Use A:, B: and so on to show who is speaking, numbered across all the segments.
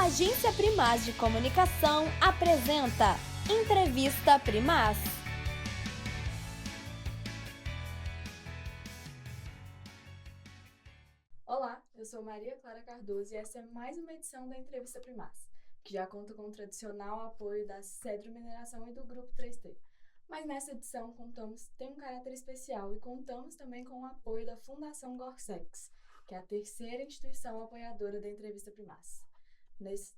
A: Agência Primaz de Comunicação apresenta Entrevista Primaz.
B: Olá, eu sou Maria Clara Cardoso e essa é mais uma edição da Entrevista Primaz, que já conta com o tradicional apoio da Cedro Mineração e do Grupo 3T. Mas nessa edição tem um caráter especial e contamos também com o apoio da Fundação Gorsex, que é a terceira instituição apoiadora da Entrevista Primaz.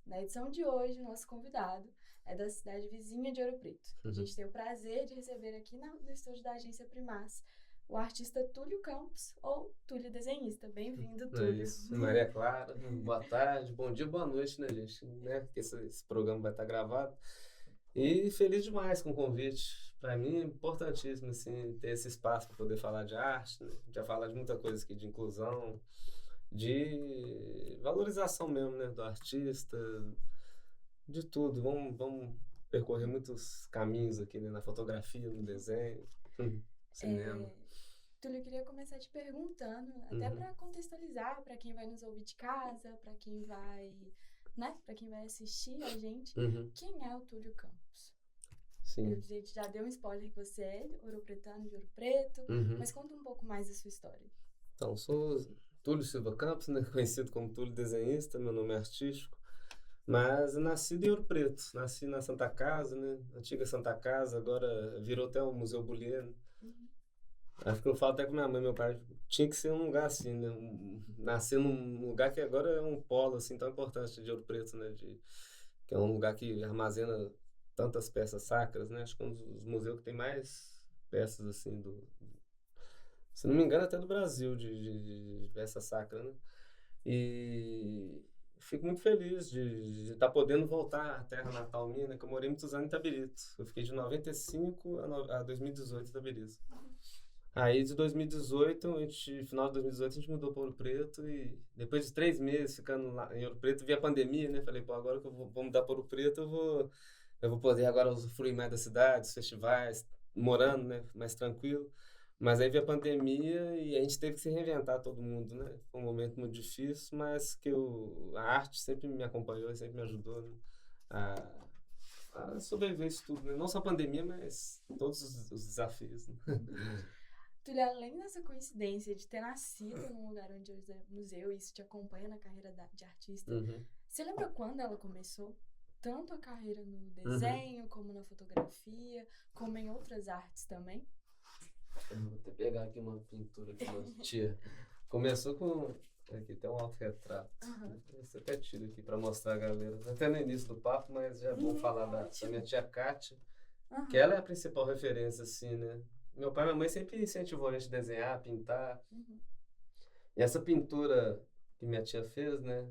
B: Na edição de hoje, o nosso convidado é da cidade vizinha de Ouro Preto. A gente tem o prazer de receber aqui no estúdio da Agência Primaz o artista Túlio Campos, ou Túlio Desenhista. Bem-vindo, Túlio.
C: É isso. Maria Clara, boa tarde, bom dia, boa noite, né, gente? Né? Porque esse programa vai estar gravado. E feliz demais com o convite. Para mim é importantíssimo assim, ter esse espaço para poder falar de arte, né? Já falar de muita coisa aqui, de inclusão, de valorização mesmo, né, do artista, de tudo. Vamos percorrer muitos caminhos aqui, né, na fotografia, no desenho, cinema.
B: Túlio, eu queria começar te perguntando, até para contextualizar, para quem vai nos ouvir de casa, para quem vai, né, para quem vai assistir a gente, quem é o Túlio Campos?
C: Sim.
B: A gente já deu um spoiler que você é ouropretano de Ouro Preto, mas conta um pouco mais da sua história.
C: Então, sou Túlio Silva Campos, né, conhecido como Túlio Desenhista, meu nome é artístico, mas nascido em Ouro Preto, nasci na Santa Casa, né, antiga Santa Casa, agora virou até o Museu Bullier. Acho que eu falo até com minha mãe e meu pai, tinha que ser um lugar assim, né? Nascer num lugar que agora é um polo assim tão importante de Ouro Preto, né? Que é um lugar que armazena tantas peças sacras, né? Acho que é um dos museus que tem mais peças assim se não me engano até do Brasil de peça sacra, né? E fico muito feliz de estar podendo voltar à terra natal minha, né? Que eu morei muitos anos em Itabirito. Eu fiquei de 95 a 2018 em Itabirito. Aí de 2018, final de 2018, a gente mudou para Ouro Preto e depois de 3 meses ficando lá em Ouro Preto, vi a pandemia, né? Falei, pô, agora que eu vou mudar para Ouro Preto, eu vou poder agora usufruir mais da cidade, dos festivais, morando, né? Mais tranquilo. Mas aí veio a pandemia e a gente teve que se reinventar todo mundo, né? Foi um momento muito difícil, mas que a arte sempre me acompanhou, sempre me ajudou, né? A sobreviver isso tudo, né? Não só a pandemia, mas todos os desafios, né?
B: Túlio, além dessa coincidência de ter nascido num lugar onde hoje é museu e isso te acompanha na carreira de artista, você lembra quando ela começou? Tanto a carreira no desenho, como na fotografia, como em outras artes também?
C: Eu vou até pegar aqui uma pintura que uma tia começou com... Aqui tem um autorretrato. Você até tira aqui para mostrar a galera. Até no início do papo, mas já vou falar da minha tia Kátia, que ela é a principal referência, assim, né? Meu pai e minha mãe sempre incentivou a gente a desenhar, pintar. E essa pintura que minha tia fez, né?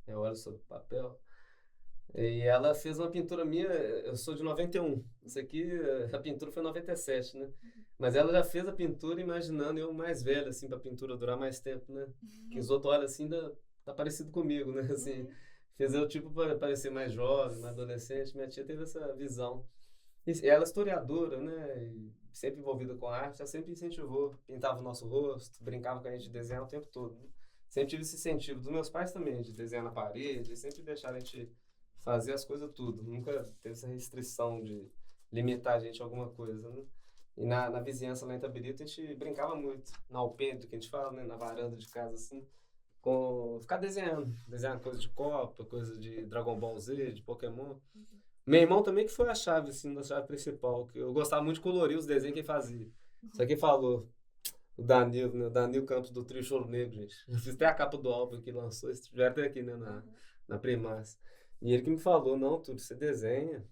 C: Eu olho sobre o papel. E ela fez uma pintura minha, eu sou de 91. Isso aqui, a pintura foi em 97, né? Mas ela já fez a pintura imaginando eu mais velho, assim, pra pintura durar mais tempo, né? Que os outros olham assim, tá parecido comigo, né? Assim, fez eu tipo para parecer mais jovem, mais adolescente. Minha tia teve essa visão. E ela é historiadora, né? E sempre envolvida com arte, ela sempre incentivou, pintava o nosso rosto, brincava com a gente de desenhar o tempo todo, né? Sempre tive esse incentivo dos meus pais também, de desenhar na parede, sempre deixaram a gente fazer as coisas tudo. Nunca teve essa restrição de limitar a gente a alguma coisa, né? E na vizinhança lá em Itabirito, a gente brincava muito, na alpendre, que a gente fala, né? Na varanda de casa, assim, ficar desenhando coisa de Copa, coisa de Dragon Ball Z, de Pokémon. Meu irmão também que foi a chave, assim, da chave principal, que eu gostava muito de colorir os desenhos que ele fazia. Só que ele falou, o Danilo, né? O Danilo Campos do Trio Choro Negro, gente. Eu fiz até a capa do álbum que lançou, eles tiveram até aqui, né, na Primaz. E ele que me falou, não, Túlio, você desenha,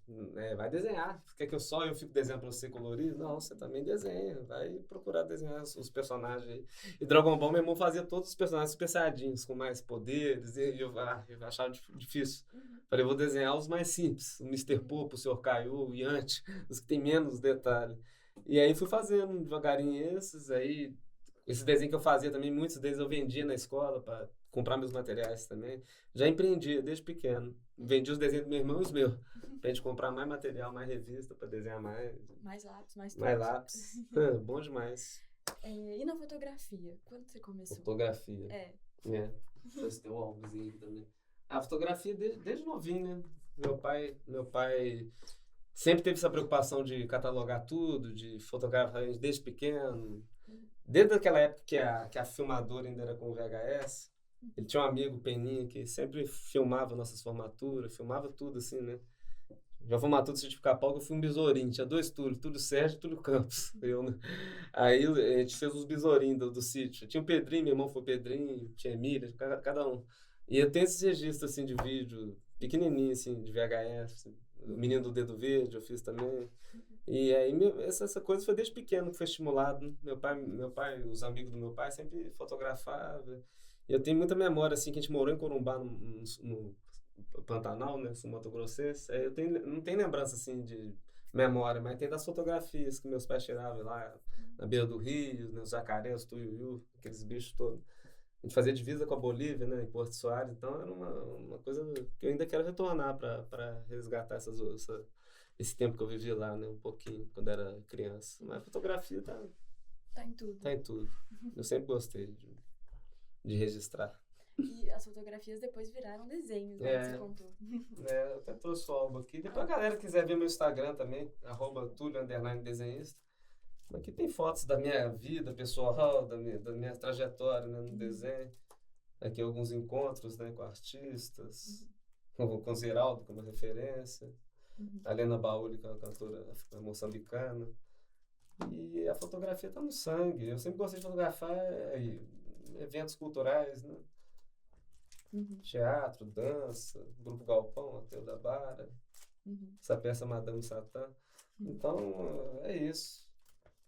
C: vai desenhar. Quer que eu fico desenhando pra você colorir? Não, você também desenha, vai procurar desenhar os personagens aí. E Dragon Ball, meu irmão fazia todos os personagens super saiyajins, com mais poderes, e eu achava difícil. Falei, eu vou desenhar os mais simples, o Mr. Popo, o Sr. Kaiô, o Yanti, os que tem menos detalhe. E aí fui fazendo devagarinho esse desenho que eu fazia também, muitos deles eu vendia na escola para comprar meus materiais também. Já empreendia desde pequeno. Vendia os desenhos do meu irmão e os meus. Pra gente comprar mais material, mais revista, para desenhar mais.
B: Mais lápis, mais tudo.
C: Mais lápis. Bom demais.
B: E na fotografia? Quando você começou?
C: Fotografia.
B: É.
C: Deixa eu ver se tem um álbumzinho aqui também. A fotografia desde novinho, né? Meu pai sempre teve essa preocupação de catalogar tudo, de fotografar desde pequeno. Desde aquela época que a filmadora ainda era com VHS, ele tinha um amigo, Peninha, que sempre filmava nossas formaturas, filmava tudo assim, né? Já formatura do Sítio Pica-Pau, que eu fui um besourinho, tinha 2 Túlio Sérgio e Túlio Campos. Eu, né? Aí a gente fez os besourinhos do sítio. Tinha o Pedrinho, meu irmão foi o Pedrinho, tinha Emília, cada um. E eu tenho esses registros assim, de vídeo, pequenininho, assim, de VHS. O Menino do Dedo Verde eu fiz também. E aí essa coisa foi desde pequeno que foi estimulado, né? Meu pai, os amigos do meu pai sempre fotografavam. E eu tenho muita memória, assim, que a gente morou em Corumbá, no Pantanal, né, sul mato-grossense. Aí não tenho lembrança, assim, de memória, mas tem das fotografias que meus pais tiravam lá na beira do rio, né, os jacarés, os tuiuiu, aqueles bichos todos. A gente fazia divisa com a Bolívia, né, em Porto Soares, então era uma coisa que eu ainda quero retornar para resgatar esse tempo que eu vivi lá, né, um pouquinho, quando era criança. Mas a fotografia tá
B: em tudo.
C: Tá em tudo. Eu sempre gostei de registrar.
B: E as fotografias depois viraram desenhos, né? Você contou.
C: Eu até trouxe o álbum aqui. Depois a galera quiser ver meu Instagram também, @Tulio_desenhista. Aqui tem fotos da minha vida pessoal, da minha trajetória, né, no desenho. Aqui alguns encontros, né, com artistas, com Ziraldo como referência. A Lena Bauli, que é uma cantora moçambicana. E a fotografia está no sangue. Eu sempre gostei de fotografar eventos culturais, né? Teatro, dança, Grupo Galpão, Ateu da Bara, essa peça Madame Satã. Então, é isso.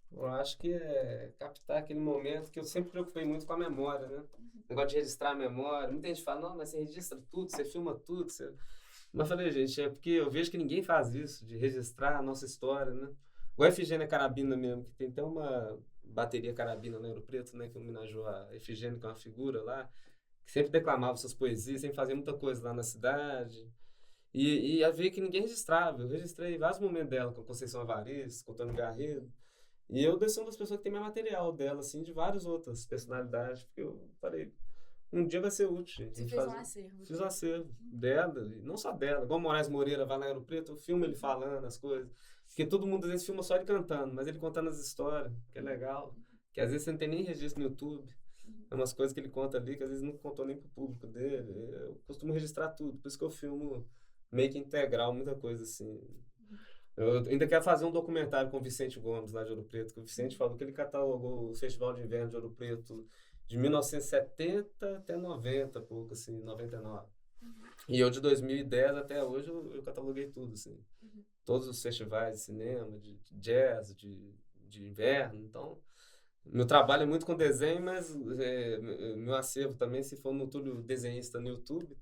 C: Eu acho que é captar aquele momento que eu sempre preocupei muito com a memória, né? Negócio de registrar a memória. Muita gente fala, não, mas você registra tudo, você filma tudo. Mas eu falei, gente, é porque eu vejo que ninguém faz isso, de registrar a nossa história, né? Igual a Efigênia Carabina mesmo, que tem até uma bateria carabina no Ouro Preto, né? Que homenageou a Efigênia, que é uma figura lá, que sempre declamava suas poesias, sempre fazia muita coisa lá na cidade. E eu vi que ninguém registrava. Eu registrei vários momentos dela, com Conceição Evaristo, com Antônio Garrido. E eu sou uma das pessoas que tem mais material dela, assim, de várias outras personalidades, porque eu falei, um dia vai ser útil.
B: Você fez um acervo.
C: Fiz um acervo dela, e não só dela. Igual o Moraes Moreira vai lá em Ouro Preto, eu filmo ele falando as coisas. Porque todo mundo às vezes filma só ele cantando, mas ele contando as histórias, que é legal. Que às vezes você não tem nem registro no YouTube. É umas coisas que ele conta ali que às vezes não contou nem pro público dele. Eu costumo registrar tudo, por isso que eu filmo meio que integral, muita coisa assim. Eu ainda quero fazer um documentário com o Vicente Gomes lá de Ouro Preto, que o Vicente falou que ele catalogou o Festival de Inverno de Ouro Preto de 1970 até 90, pouco assim, 99. E eu de 2010 até hoje eu cataloguei tudo, assim. Todos os festivais de cinema, de jazz, de inverno. Então, meu trabalho é muito com desenho, mas meu acervo também, se for no Túlio Desenhista no YouTube,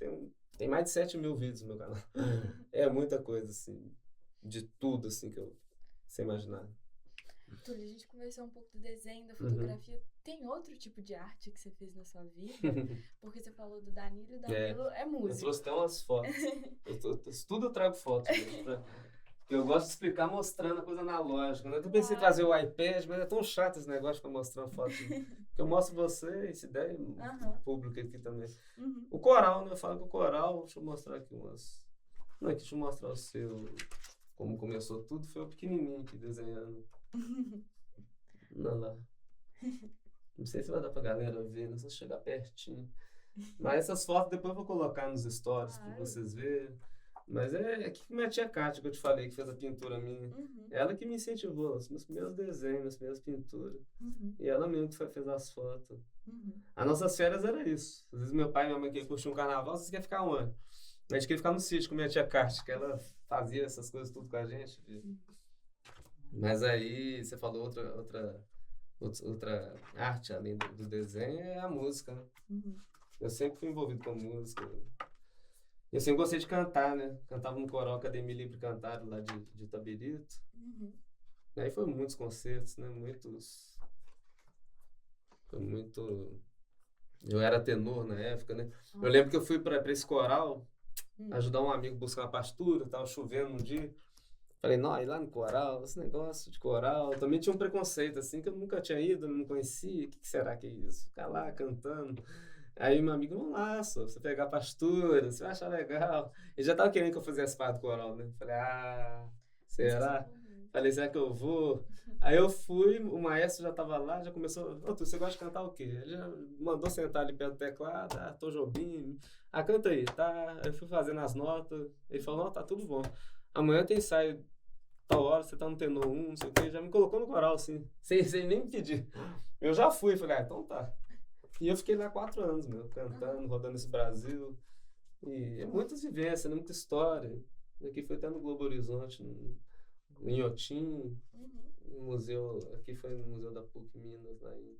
C: tem mais de 7 mil vídeos no meu canal. É muita coisa, assim, de tudo, assim, que eu sei imaginar.
B: Túlio, a gente conversou um pouco do desenho, da fotografia. Tem outro tipo de arte que você fez na sua vida? Porque você falou do Danilo, e o Danilo é músico.
C: Eu trouxe até umas fotos. Tudo eu trago fotos. Eu gosto de explicar mostrando a coisa analógica. Né? Eu pensei em trazer o iPad, mas é tão chato esse negócio de ficar mostrando foto. Que eu mostro você, essa ideia pública aqui também. O coral, né? Eu falo que o coral, deixa eu mostrar aqui umas... Não, aqui deixa eu mostrar o seu... Como começou tudo, foi o pequenininho aqui desenhando. Olha lá. Não sei se vai dar pra galera ver, né? Só chegar pertinho. Mas essas fotos depois eu vou colocar nos stories pra vocês verem. Mas é aqui que minha tia Kátia, que eu te falei, que fez a pintura minha. Ela que me incentivou, os meus primeiros desenhos, as primeiras pinturas. E ela mesmo que fez as fotos. As nossas férias era isso. Às vezes meu pai e minha mãe queriam curtir um carnaval, vocês querem ficar onde? A gente queria ficar no sítio com minha tia Kátia, que ela fazia essas coisas tudo com a gente. Mas aí, você falou outra arte, além do desenho, é a música, né? Eu sempre fui envolvido com música. Eu sempre gostei de cantar, né? Cantava no coral Academia Livre Cantada lá de Itabirito. Aí foi muitos concertos, né? Foi muito... Eu era tenor na época, né? Eu lembro que eu fui para esse coral ajudar um amigo a buscar uma partitura, tava chovendo um dia. Falei, não, ir lá no coral, esse negócio de coral. Também tinha um preconceito, assim, que eu nunca tinha ido, não conhecia. O que será que é isso? Ficar lá cantando. Aí meu amigo, vamos lá, só, você pegar a pastura, você vai achar legal. Ele já tava querendo que eu fizesse parte do coral, né? Falei, será? Falei, será que eu vou? Aí eu fui, o maestro já tava lá, já começou, ô, você gosta de cantar o quê? Ele já mandou sentar ali perto do teclado, Tom Jobim, canta aí, tá? Aí eu fui fazendo as notas, ele falou, não, tá tudo bom. Amanhã tem ensaio, tal hora, você tá no tenor 1, não sei o quê, já me colocou no coral, assim, sem nem me pedir. Eu já fui, falei, então tá. E eu fiquei lá 4 anos, meu, cantando, rodando esse Brasil. E é muitas vivências, né? Muita história. Aqui foi até no Globo Horizonte, em Inhotim, no museu, aqui foi no Museu da PUC Minas, lá em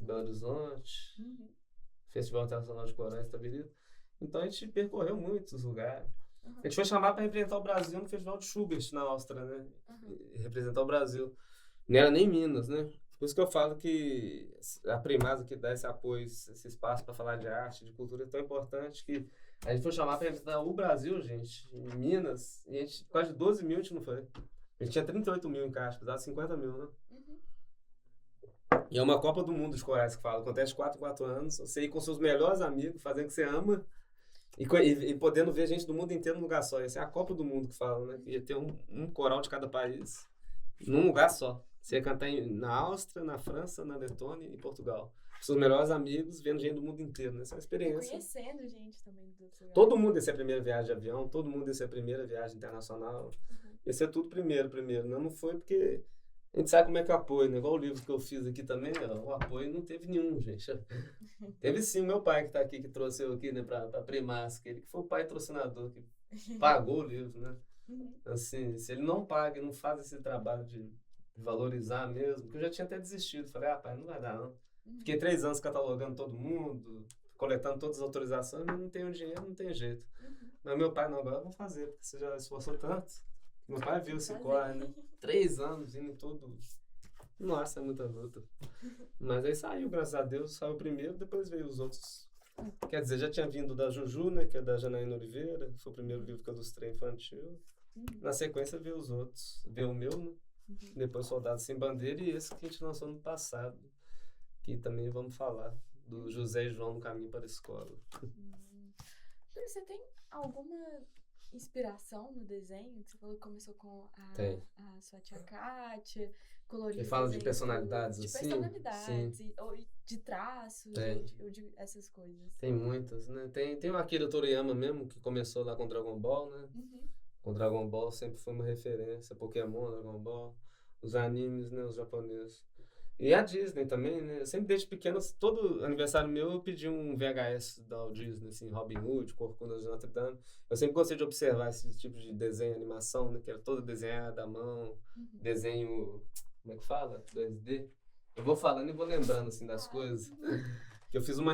C: Belo Horizonte. Festival Internacional de Corais Itabirito. Então a gente percorreu muitos lugares. A gente foi chamado para representar o Brasil no Festival de Schubert, na Áustria, né? Representar o Brasil. Não era nem Minas, né? Por isso que eu falo que a Primaz que dá esse apoio, esse espaço para falar de arte, de cultura é tão importante que a gente foi chamar para representar o Brasil, gente, em Minas, e a gente, quase 12 mil a gente não foi. A gente tinha 38 mil em caixa, precisava de 50 mil, né? E é uma Copa do Mundo dos corais que fala, acontece 4 em 4 anos, você ir com seus melhores amigos, fazendo o que você ama, e podendo ver gente do mundo inteiro num lugar só. Essa é a Copa do Mundo que fala, né? Ia ter um coral de cada país, num lugar só. Você ia cantar na Áustria, na França, na Letônia e em Portugal. Seus melhores amigos, vendo gente do mundo inteiro, né? Essa é uma experiência.
B: Conhecendo gente também do outro lugar.
C: Todo mundo ia ser a primeira viagem de avião, todo mundo ia ser a primeira viagem internacional. Ia ser tudo primeiro. Não foi porque a gente sabe como é que é o apoio, né? Igual o livro que eu fiz aqui também, ó, o apoio não teve nenhum, gente. Teve sim o meu pai que tá aqui, que trouxe eu aqui, né, pra Primas, ele que foi o pai patrocinador, que pagou o livro, né? Assim, se ele não paga e não faz esse trabalho de valorizar mesmo, porque eu já tinha até desistido. Falei, pai, não vai dar, não. Fiquei 3 anos catalogando todo mundo, coletando todas as autorizações, mas não tenho dinheiro, não tem jeito. Mas meu pai, não, agora eu vou fazer, porque você já esforçou tanto. Meu pai viu esse corre, né? 3 anos indo em todo. Nossa, é muita luta. Mas aí saiu, graças a Deus, saiu o primeiro, depois veio os outros. Quer dizer, já tinha vindo da Juju, né? Que é da Janaína Oliveira, foi o primeiro livro que eu ilustrei infantil. Na sequência veio os outros. Veio o meu, né? Depois Soldados Sem Bandeira e esse que a gente lançou no passado. Que também vamos falar. Do José e João no Caminho para a Escola.
B: Você tem alguma inspiração no desenho? Você falou que começou com a sua tia Kátia, colorindo.
C: Você fala de personalidades
B: de
C: assim?
B: Personalidades, ou de traços, ou de essas coisas.
C: Tem muitas, né? Tem o Akira Toriyama mesmo, que começou lá com Dragon Ball, né? Com Dragon Ball sempre foi uma referência, Pokémon, Dragon Ball, os animes, né? Os japoneses. E a Disney também, né? Eu sempre desde pequeno, todo aniversário meu eu pedi um VHS da Walt Disney, assim, Robin Hood, Corcunda de Notre Dame. Eu sempre gostei de observar esse tipo de desenho, animação, né? Que era todo desenhado à mão, desenho, como é que fala? 2D. Eu vou falando e vou lembrando, assim, das coisas. Eu fiz uma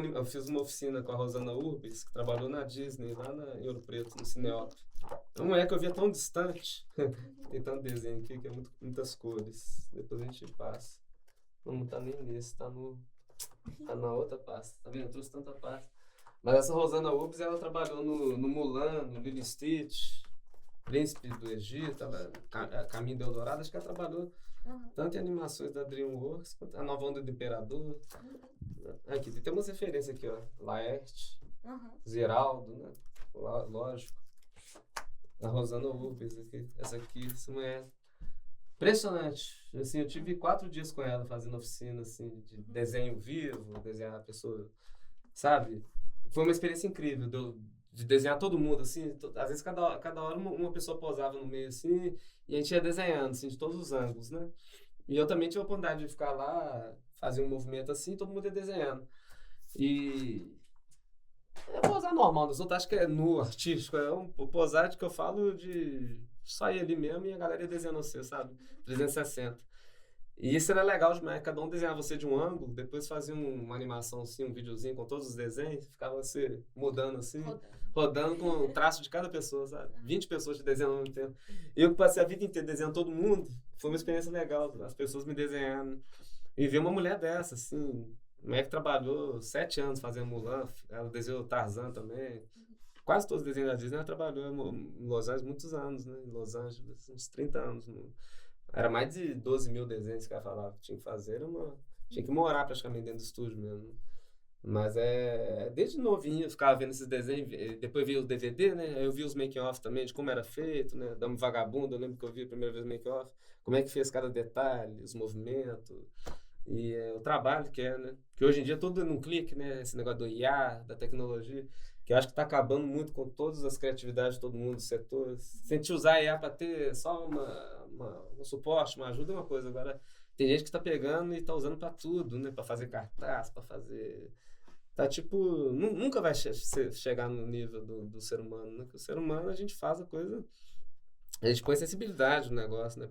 C: oficina com a Rosana Urbis, que trabalhou na Disney, lá em Ouro Preto, no Cineópolis. Então, não é que eu via tão distante. Tem tanto desenho aqui que é muitas cores. Depois a gente passa. Não tá nem nesse, tá na outra pasta. Tá vendo? Eu trouxe tanta pasta. Mas essa Rosana Urbis, ela trabalhou no Mulan, no Lilo e Stitch, Príncipe do Egito, Caminho do Eldorado. Acho que ela trabalhou tanto em animações da DreamWorks quanto a Nova Onda do Imperador. Aqui, tem umas referências aqui, ó. Laerte, Ziraldo, né? Lógico. A Rosana Urbis aqui. Essa aqui, essa mulher. Impressionante. Assim, eu tive 4 dias com ela fazendo oficina, assim, de desenho vivo, desenhar a pessoa, sabe? Foi uma experiência incrível de desenhar todo mundo, assim. Às vezes, cada hora uma pessoa posava no meio, assim, e a gente ia desenhando, assim, de todos os ângulos, né? E eu também tive a oportunidade de ficar lá, fazer um movimento assim, e todo mundo ia desenhando. E é posar normal, os outros acham que é nu, artístico, é um posar que eu falo de sair ali mesmo e a galera ia desenhando você, sabe? 360. E isso era legal demais, cada um desenhava você de um ângulo, depois fazia uma animação assim, um videozinho com todos os desenhos, ficava você mudando assim, rodando com o traço de cada pessoa, sabe? 20 pessoas te desenhando ao mesmo tempo. E eu que passei a vida inteira desenhando todo mundo, foi uma experiência legal, as pessoas me desenhando. E ver uma mulher dessa, assim, mulher que trabalhou 7 anos fazendo Mulan, ela desenhou Tarzan também. Quase todos os desenhos da Disney, ela trabalhou em Los Angeles muitos anos, né? Em Los Angeles, uns 30 anos. Era mais de 12 mil desenhos que ela falava que tinha que fazer. Tinha que morar praticamente dentro do estúdio mesmo. Mas desde novinho eu ficava vendo esses desenhos, depois vi o DVD, né? Aí eu vi os making-off também, de como era feito, né? Dama Vagabunda, eu lembro que eu vi a primeira vez o making-off, como é que fez cada detalhe, os movimentos, e o trabalho que é, né? Que hoje em dia é tudo num clique, né? Esse negócio do IA, da tecnologia, que eu acho que está acabando muito com todas as criatividades de todo mundo, dos setores. Se a gente usar a IA para ter só um suporte, uma ajuda, é uma coisa. Agora, tem gente que está pegando e está usando para tudo, né? Para fazer cartaz, para fazer... Tá tipo, nunca vai chegar no nível do ser humano, né? Porque o ser humano, a gente faz a coisa, a gente põe sensibilidade no negócio, né?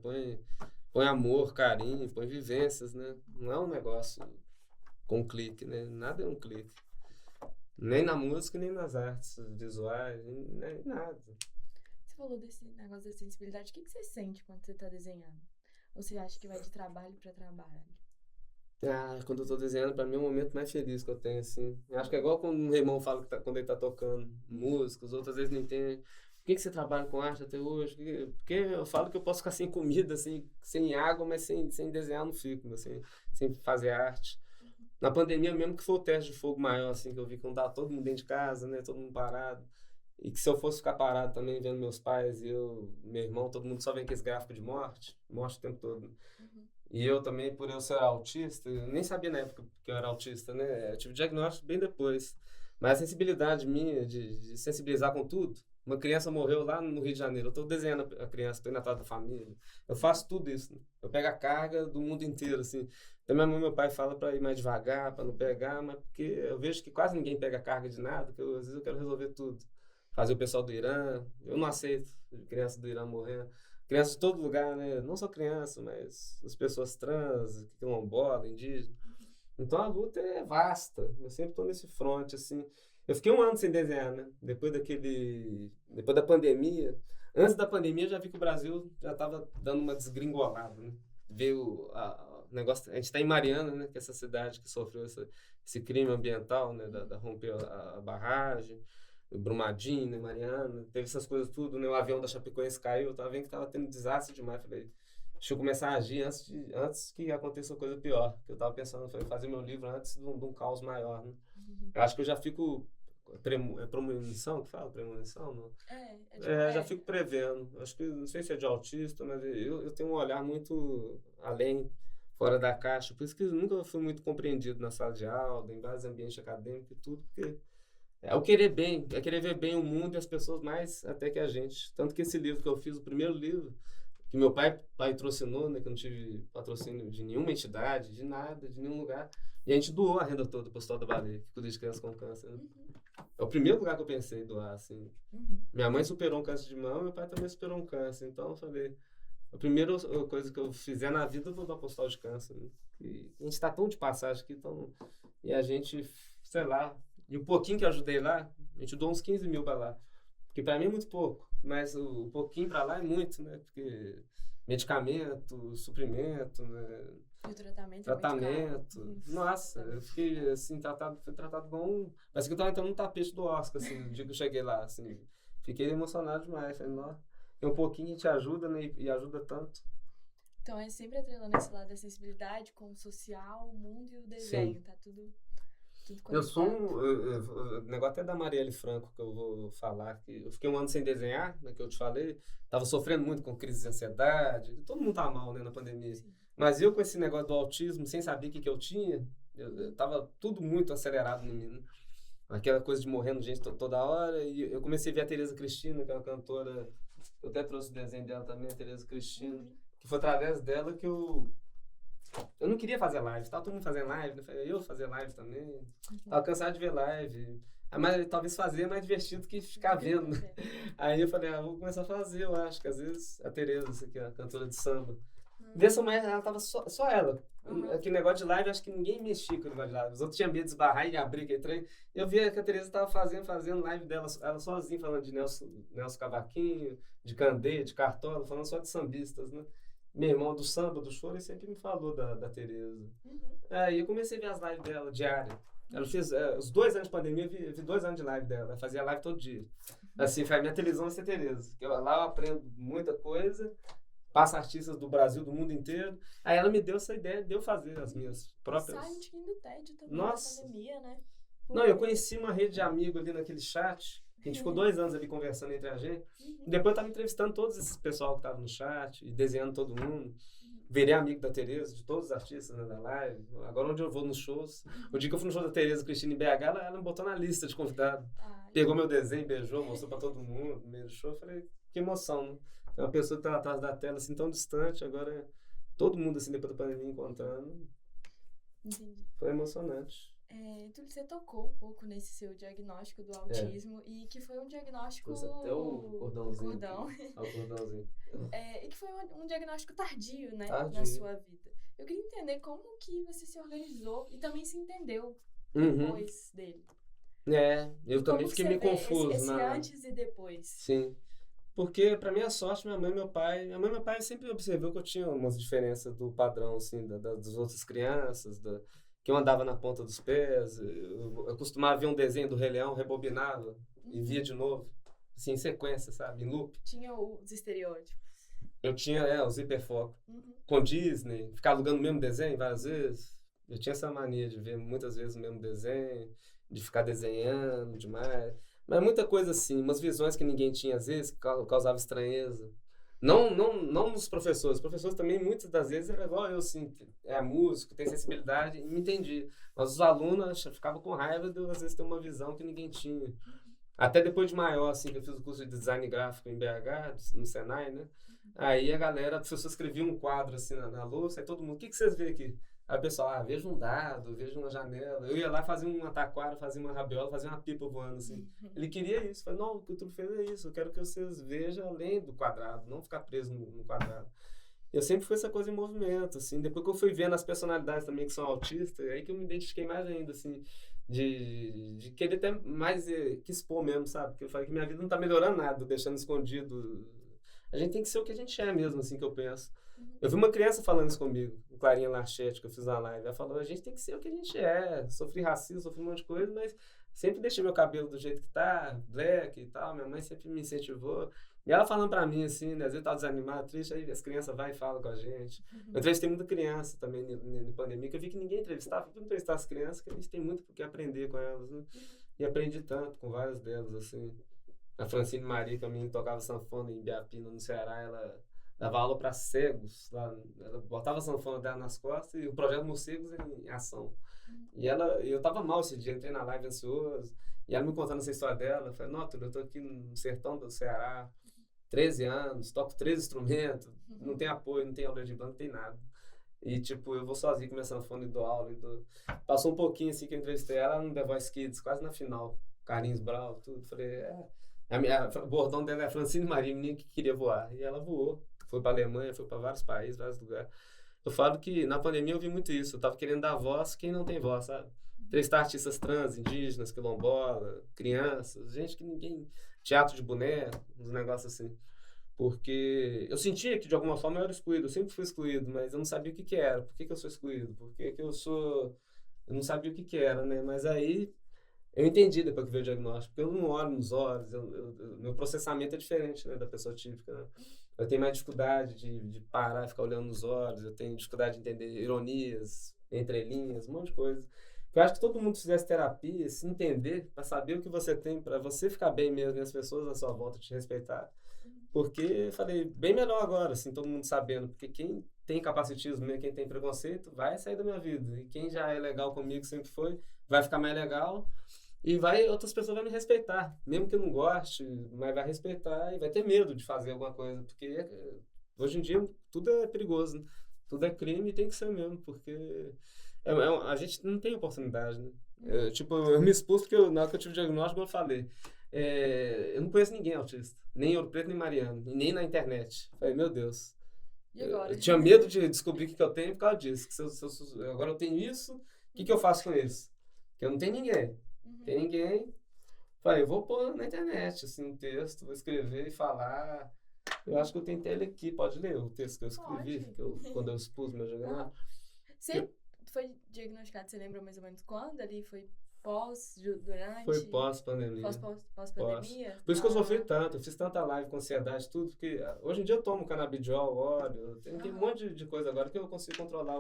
C: Põe amor, carinho, põe vivências, né? Não é um negócio com clique, né? Nada é um clique. Nem na música, nem nas artes visuais, nem nada.
B: Você falou desse negócio da sensibilidade. O que você sente quando você tá desenhando? Ou você acha que vai de trabalho para trabalho?
C: Quando eu tô desenhando, pra mim é o momento mais feliz que eu tenho, assim. Eu acho que é igual quando um irmão fala que quando ele tá tocando música, os outros às vezes não entendem. Por que você trabalha com arte até hoje? Porque eu falo que eu posso ficar sem comida, assim, sem água, mas sem desenhar eu não fico, assim, sem fazer arte. Na pandemia mesmo, que foi o teste de fogo maior, assim, que eu vi que não tava todo mundo dentro de casa, né, todo mundo parado. E que se eu fosse ficar parado também, vendo meus pais e meu irmão, todo mundo só vendo aqueles gráficos de morte o tempo todo. E eu também, por eu ser autista, eu nem sabia na época que eu era autista, né? Eu tive diagnóstico bem depois. Mas a sensibilidade minha de sensibilizar com tudo. Uma criança morreu lá no Rio de Janeiro. Eu estou desenhando a criança, estou indo atrás da família. Eu faço tudo isso, né? Eu pego a carga do mundo inteiro, assim. Então, minha mãe e meu pai falam para ir mais devagar, para não pegar, mas porque eu vejo que quase ninguém pega carga de nada, que às vezes eu quero resolver tudo. Fazer o pessoal do Irã, eu não aceito criança do Irã morrendo. Crianças de todo lugar, né? Não só criança, mas as pessoas trans, quilombola, indígena. Então a luta é vasta. Eu sempre estou nesse front, assim. Eu fiquei 1 ano sem desenhar, né? Depois da pandemia. Antes da pandemia, eu já vi que o Brasil já estava dando uma desgringolada, né? Veio o negócio... A gente está em Mariana, né? Que é essa cidade que sofreu esse crime ambiental, né? Da romper a barragem. Brumadinho, né, Mariana, teve essas coisas tudo, né, o avião da Chapecoense caiu, eu tava vendo que tava tendo desastre demais, falei, deixa eu começar a agir antes que aconteça coisa pior, que eu tava pensando, falei, fazer meu livro antes de um caos maior, né. Eu acho que eu já fico, premonição que fala? Premonição, não? Já fico prevendo, acho que, não sei se é de autista, mas eu tenho um olhar muito além, fora da caixa, por isso que eu nunca fui muito compreendido na sala de aula, em vários ambientes acadêmicos e tudo, porque é o querer bem, é querer ver bem o mundo e as pessoas mais até que a gente. Tanto que esse livro que eu fiz, o primeiro livro, que meu pai patrocinou, né, que eu não tive patrocínio de nenhuma entidade, de nada, de nenhum lugar. E a gente doou a renda toda para o Hospital da Baleia, que cuida de crianças com câncer. Né? É o primeiro lugar que eu pensei em doar, assim. Minha mãe superou um câncer de mama, meu pai também superou um câncer. Então eu falei, a primeira coisa que eu fizer na vida, eu vou dar para o Hospital de Câncer. Né? E a gente está tão de passagem aqui, e a gente, sei lá, e o pouquinho que eu ajudei lá, a gente doou uns 15 mil para lá. Porque para mim é muito pouco, mas o pouquinho para lá é muito, né? Porque medicamento, suprimento, né?
B: E o tratamento.
C: Tratamento. Nossa, eu fiquei assim, fui tratado igual parece que eu tava entrando no tapete do Oscar, assim, no dia que eu cheguei lá, assim. Fiquei emocionado demais. Falei, nossa, um pouquinho a gente ajuda, né? E ajuda tanto.
B: Então é sempre atrelando esse lado da sensibilidade com o social, o mundo e o desenho, tá tudo
C: eu sou o negócio até da Marielle Franco que eu vou falar, que eu fiquei 1 ano sem desenhar, né, que eu te falei, tava sofrendo muito com crise de ansiedade, todo mundo tá mal, né, na pandemia. Sim. Mas eu com esse negócio do autismo, sem saber o que eu tinha, eu tava tudo muito acelerado em mim, né? Aquela coisa de morrendo gente toda hora, e eu comecei a ver a Tereza Cristina, que é uma cantora, eu até trouxe o desenho dela também, a Tereza Cristina, que foi através dela que eu não queria fazer live, tava todo mundo fazendo live, né? Eu fazer live também, tava cansado de ver live, mas talvez fazer é mais divertido que ficar vendo, né? Aí eu falei, vou começar a fazer, eu acho que às vezes a Tereza, essa aqui, a cantora de samba, vê sua mãe, ela tava só ela, aquele negócio de live, acho que ninguém mexia com o negócio de live, os outros tinham medo de esbarrar e abrir aquele trem, eu via que a Tereza tava fazendo live dela, ela sozinha, falando de Nelson Cavaquinho, de Candê, de Cartola, falando só de sambistas, né? Meu irmão do samba, do choro, ele sempre me falou da Tereza. Aí eu comecei a ver as lives dela diárias. Ela fez os 2 anos de pandemia, eu vi 2 anos de live dela. Ela fazia live todo dia. Assim, minha televisão vai ser Tereza. Lá eu aprendo muita coisa, passa artistas do Brasil, do mundo inteiro. Aí ela me deu essa ideia de eu fazer as minhas próprias.
B: Silent King do TED também,
C: nossa,
B: na pandemia, né?
C: Não, eu conheci uma rede de amigos ali naquele chat, que a gente ficou 2 anos ali conversando entre a gente. Depois eu tava entrevistando todos esses pessoal que tava no chat, e desenhando todo mundo. Virei amigo da Tereza, de todos os artistas, né, da live. Agora onde eu vou nos shows. O dia que eu fui no show da Tereza Cristina em BH, ela me botou na lista de convidado. Pegou meu desenho, beijou, mostrou pra todo mundo no meio do show. Eu falei, que emoção, né? É uma pessoa que tá atrás da tela assim tão distante, agora todo mundo assim depois da pandemia encontrando.
B: Entendi.
C: Foi emocionante.
B: Túlio, você tocou um pouco nesse seu diagnóstico do autismo e que foi um diagnóstico...
C: Usa até o cordãozinho.
B: Cordão.
C: O cordãozinho.
B: E que foi um diagnóstico tardio, né?
C: Tardio.
B: Na sua vida. Eu queria entender como que você se organizou e também se entendeu depois dele.
C: Eu também fiquei meio confuso.
B: Esse antes e depois.
C: Sim. Porque, pra minha sorte, minha mãe e meu pai sempre observou que eu tinha umas diferenças do padrão, assim, das outras crianças, que eu andava na ponta dos pés. Eu costumava ver um desenho do Rei Leão, rebobinava e via de novo, assim, em sequência, sabe? Em loop.
B: Tinha os estereótipos.
C: Eu tinha, os hiperfocos. Com Disney, ficar alugando o mesmo desenho várias vezes. Eu tinha essa mania de ver muitas vezes o mesmo desenho, de ficar desenhando demais. Mas muita coisa assim, umas visões que ninguém tinha às vezes, que causava estranheza. Não nos professores. Os professores também, muitas das vezes, era igual eu, assim, é músico, tem sensibilidade, e me entendi. Mas os alunos ficavam com raiva de, às vezes, ter uma visão que ninguém tinha. Até depois de maior, assim, que eu fiz o curso de design gráfico em BH, no Senai, né? Aí a professora escrevia um quadro, assim, na louça, aí todo mundo, o que vocês veem aqui? Aí o pessoal, vejo um dado, vejo uma janela. Eu ia lá, fazia uma taquara, fazia uma rabiola, fazia uma pipa voando, assim. Ele queria isso. Falei, não, o que o Túlio fez é isso. Eu quero que vocês vejam além do quadrado, não ficar preso no quadrado. Eu sempre fui essa coisa em movimento, assim. Depois que eu fui vendo as personalidades também que são autistas, aí que eu me identifiquei mais ainda, assim, de querer até mais que expor mesmo, sabe? Porque eu falei que minha vida não tá melhorando nada, deixando escondido. A gente tem que ser o que a gente é mesmo, assim, que eu penso. Eu vi uma criança falando isso comigo, o Clarinha Larchete, que eu fiz na live. Ela falou, a gente tem que ser o que a gente é. Sofri racismo, sofri um monte de coisa, mas sempre deixei meu cabelo do jeito que tá, black e tal. Minha mãe sempre me incentivou. E ela falando pra mim, assim, né, às vezes eu tava desanimado, triste, aí as crianças vão e falam com a gente. Eu entrevistei muita criança também na pandemia, que eu vi que ninguém entrevistava. Eu entrevistar as crianças, que a gente tem muito o que aprender com elas, né? E aprendi tanto com várias delas, assim. A Francine Maria, que a menina tocava sanfona em Ibiapina, no Ceará, ela dava aula para cegos, lá, ela botava a sanfona dela nas costas e o projeto Morcegos em ação. E eu tava mal esse dia, entrei na live ansioso, e ela me contando essa história dela, eu falei, não, eu tô aqui no sertão do Ceará, 13 anos, toco 13 instrumentos, não tem apoio, não tem aula de banda, não tem nada. E, tipo, eu vou sozinho com minha sanfona e dou aula. Passou um pouquinho, assim, que eu entrevistei ela no The Voice Kids, quase na final, Carlinhos Brau, tudo, falei, o bordão dela é a Francine Maria, menina que queria voar, e ela voou. Foi para a Alemanha, foi para vários países, vários lugares. Eu falo que na pandemia eu vi muito isso. Eu tava querendo dar voz quem não tem voz, sabe? Entrevistar artistas trans, indígenas, quilombola, crianças, gente que ninguém... Teatro de boneco, uns negócios assim. Porque eu sentia que de alguma forma eu era excluído. Eu sempre fui excluído, mas eu não sabia o que era. Por que eu sou excluído? Por que eu sou... Eu não sabia o que era, né? Mas aí... Eu entendi depois que veio o diagnóstico, porque eu não olho nos olhos, meu processamento é diferente, né, da pessoa típica, né? Eu tenho mais dificuldade de parar e ficar olhando nos olhos, eu tenho dificuldade de entender ironias, entrelinhas, um monte de coisa. Eu acho que todo mundo fizesse terapia, se entender, para saber o que você tem, para você ficar bem mesmo e as pessoas à sua volta te respeitar. Porque, eu falei, bem melhor agora, assim, todo mundo sabendo, porque quem tem capacitismo, né, quem tem preconceito, vai sair da minha vida. E quem já é legal comigo, sempre foi, vai ficar mais legal. E outras pessoas vão me respeitar, mesmo que eu não goste, mas vai respeitar e vai ter medo de fazer alguma coisa, porque hoje em dia tudo é perigoso, né? Tudo é crime e tem que ser mesmo, porque a gente não tem oportunidade, né? Eu me expus porque na hora que eu tive o diagnóstico eu falei, eu não conheço ninguém autista, nem em Ouro Preto, nem Mariana, e nem na internet. Eu falei, meu Deus.
B: E agora?
C: Eu tinha medo de descobrir o que eu tenho por causa disso, que agora eu tenho isso, o que eu faço com isso? Porque eu não tenho ninguém. Tem ninguém. Falei, eu vou pôr na internet, assim, um texto, vou escrever e falar. Eu acho que eu tentei ele aqui, pode ler o texto que eu escrevi, quando eu expus meu diagnóstico.
B: Você foi diagnosticado, você lembra mais ou menos quando ali foi durante?
C: Foi pós-pandemia.
B: Pós-pandemia?
C: Por isso que eu sofri tanto, eu fiz tanta live com ansiedade, tudo, porque hoje em dia eu tomo canabidiol, óleo, tem um monte de coisa agora que eu consigo controlar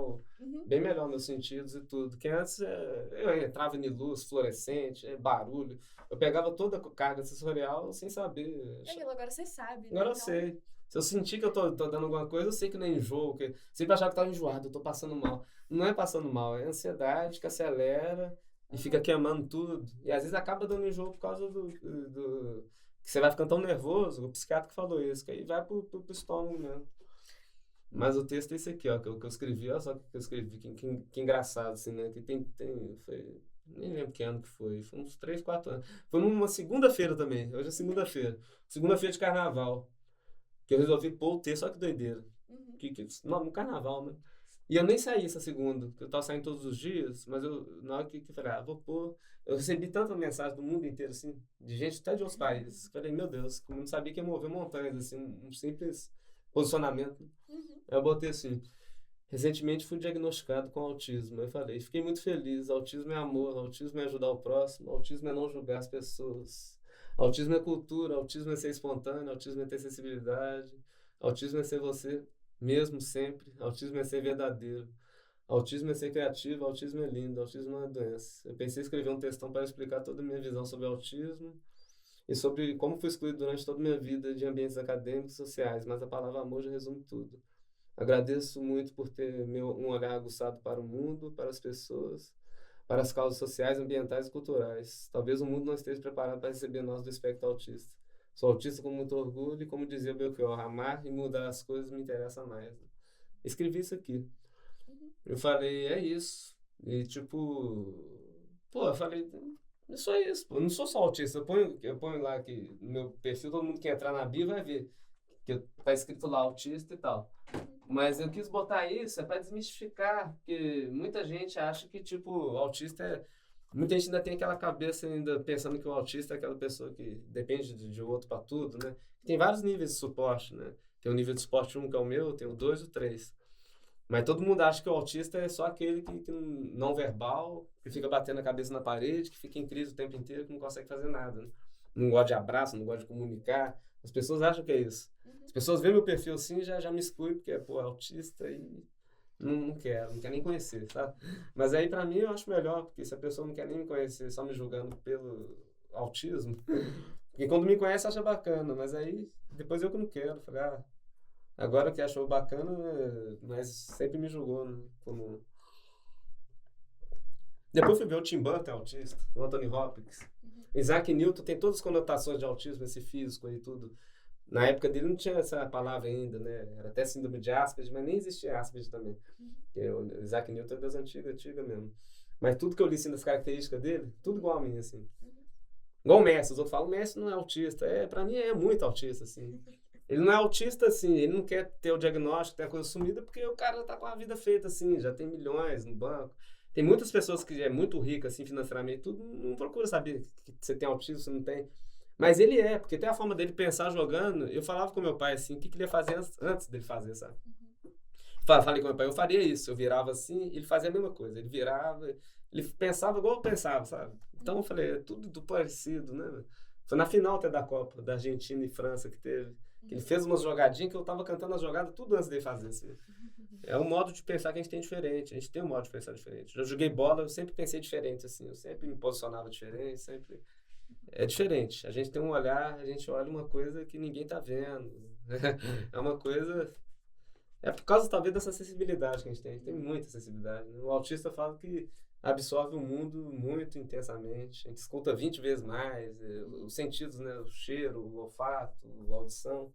C: bem melhor meus sentidos e tudo. Que antes eu entrava em luz, fluorescente, barulho, eu pegava toda a carga sensorial sem saber.
B: Agora você sabe, né?
C: Agora eu sei. Se eu sentir que eu tô dando alguma coisa, eu sei que não é enjoo, que sempre achava que tava enjoado, eu tô passando mal. Não é passando mal, é ansiedade que acelera e fica queimando tudo. E às vezes acaba dando enjoo por causa do que você vai ficando tão nervoso. O psiquiatra que falou isso, que aí vai pro estômago mesmo. Mas o texto é esse aqui, ó, que eu escrevi, olha só o que eu escrevi, que engraçado, assim, né? Que foi, nem lembro que ano que foi uns 3, 4 anos. Foi numa segunda-feira também, hoje é segunda-feira de carnaval, que eu resolvi pôr o texto, olha que doideira. No carnaval, né? E eu nem saí essa segunda, porque eu tava saindo todos os dias, mas na hora que eu falei, vou pôr. Eu recebi tanta mensagem do mundo inteiro, assim, de gente até de outros países. Falei, meu Deus, como eu não sabia que ia mover montanhas, assim, um simples posicionamento. Eu botei assim, recentemente fui diagnosticado com autismo. Eu falei, fiquei muito feliz, autismo é amor, autismo é ajudar o próximo, autismo é não julgar as pessoas. Autismo é cultura, autismo é ser espontâneo, autismo é ter sensibilidade, autismo é ser você mesmo sempre, autismo é ser verdadeiro, autismo é ser criativo, autismo é lindo, autismo não é doença. Eu pensei em escrever um textão para explicar toda a minha visão sobre autismo e sobre como fui excluído durante toda a minha vida de ambientes acadêmicos e sociais, mas a palavra amor já resume tudo. Agradeço muito por ter um olhar aguçado para o mundo, para as pessoas, para as causas sociais, ambientais e culturais. Talvez o mundo não esteja preparado para receber nós do espectro autista. Sou autista com muito orgulho e, como dizia Belchior, amar e mudar as coisas me interessa mais. Escrevi isso aqui. Eu falei, é isso. E tipo, eu falei, é só isso. Eu não sou só autista. Eu ponho lá que no meu perfil, todo mundo que entrar na bio vai ver que tá escrito lá autista e tal. Mas eu quis botar isso para desmistificar, porque muita gente acha que, tipo, o autista é... Muita gente ainda tem aquela cabeça ainda pensando que o autista é aquela pessoa que depende de outro para tudo, né? Tem vários níveis de suporte, né? Tem o nível de suporte 1, que é o meu, tem o 2 e o 3. Mas todo mundo acha que o autista é só aquele que não verbal, que fica batendo a cabeça na parede, que fica em crise o tempo inteiro, que não consegue fazer nada, né? Não gosta de abraço, não gosta de comunicar. As pessoas acham que é isso. As pessoas veem meu perfil assim e já me excluem, porque é autista e não quer nem conhecer, sabe? Mas aí pra mim eu acho melhor, porque se a pessoa não quer nem me conhecer, só me julgando pelo autismo, porque quando me conhece acha bacana, mas aí depois eu que não quero, falei, agora que achou bacana, mas sempre me julgou, né? Como... Depois fui ver o Tim Burton, autista, o Anthony Hopkins. Isaac Newton tem todas as conotações de autismo, esse físico e tudo. Na época dele não tinha essa palavra ainda, né? Era até síndrome de Asperger, mas nem existia Asperger também. O Isaac Newton é das antigas mesmo. Mas tudo que eu li assim, das características dele, tudo igual a mim, assim. Igual o Messi, os outros falam, o Messi não é autista. Pra mim é muito autista, assim. Ele não é autista, assim, ele não quer ter o diagnóstico, ter a coisa sumida, porque o cara tá com a vida feita, assim, já tem milhões no banco. Tem muitas pessoas que é muito rica, assim, financeiramente, tudo, não procura saber que você tem autismo, você não tem. Mas ele porque tem a forma dele pensar jogando. Eu falava com meu pai, assim, o que ele ia fazer antes dele fazer, sabe? Falei com meu pai, eu faria isso. Eu virava assim, ele fazia a mesma coisa. Ele virava, ele pensava igual eu pensava, sabe? Então eu falei, é tudo parecido, né? Foi na final até da Copa, da Argentina e França que teve. Que ele fez umas jogadinhas que eu tava cantando as jogadas tudo antes dele fazer, assim. É um modo de pensar que a gente tem diferente. A gente tem um modo de pensar diferente. Eu joguei bola, eu sempre pensei diferente, assim. Eu sempre me posicionava diferente, sempre... É diferente. A gente tem um olhar, a gente olha uma coisa que ninguém tá vendo. É uma coisa... É por causa, talvez, dessa sensibilidade que a gente tem. A gente tem muita sensibilidade. O autista fala que absorve o mundo muito intensamente. A gente escuta 20 vezes mais. Os sentidos, né? O cheiro, o olfato, a audição.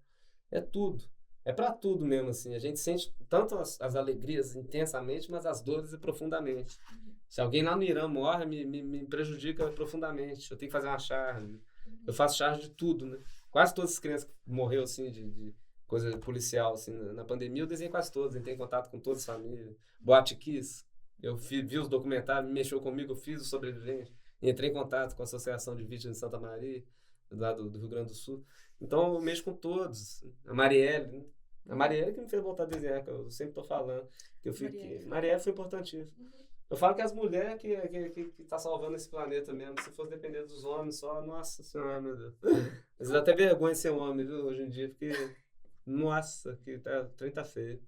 C: É tudo. É pra tudo mesmo, assim. A gente sente tanto as alegrias intensamente, mas as dores profundamente. Se alguém lá no Irã morre, me prejudica profundamente. Eu tenho que fazer uma charge. Eu faço charge de tudo, né? Quase todas as crianças que morreram, assim, de coisa policial, assim, na pandemia, eu desenhei quase todas. Entrei em contato com todas as famílias. Boate Kiss. Eu vi os documentários, mexeu comigo, eu fiz o sobrevivente. Entrei em contato com a Associação de Vítimas de Santa Maria, lá do Rio Grande do Sul. Então, eu mexo com todos. A Marielle, né? A Marielle que me fez voltar a desenhar, que eu sempre tô falando. Marielle foi importantíssimo. Eu falo que as mulheres que tá salvando esse planeta mesmo. Se fosse depender dos homens só, nossa senhora, meu Deus. Mas dá até vergonha ser homem, viu, hoje em dia, porque, nossa, o trem tá feio.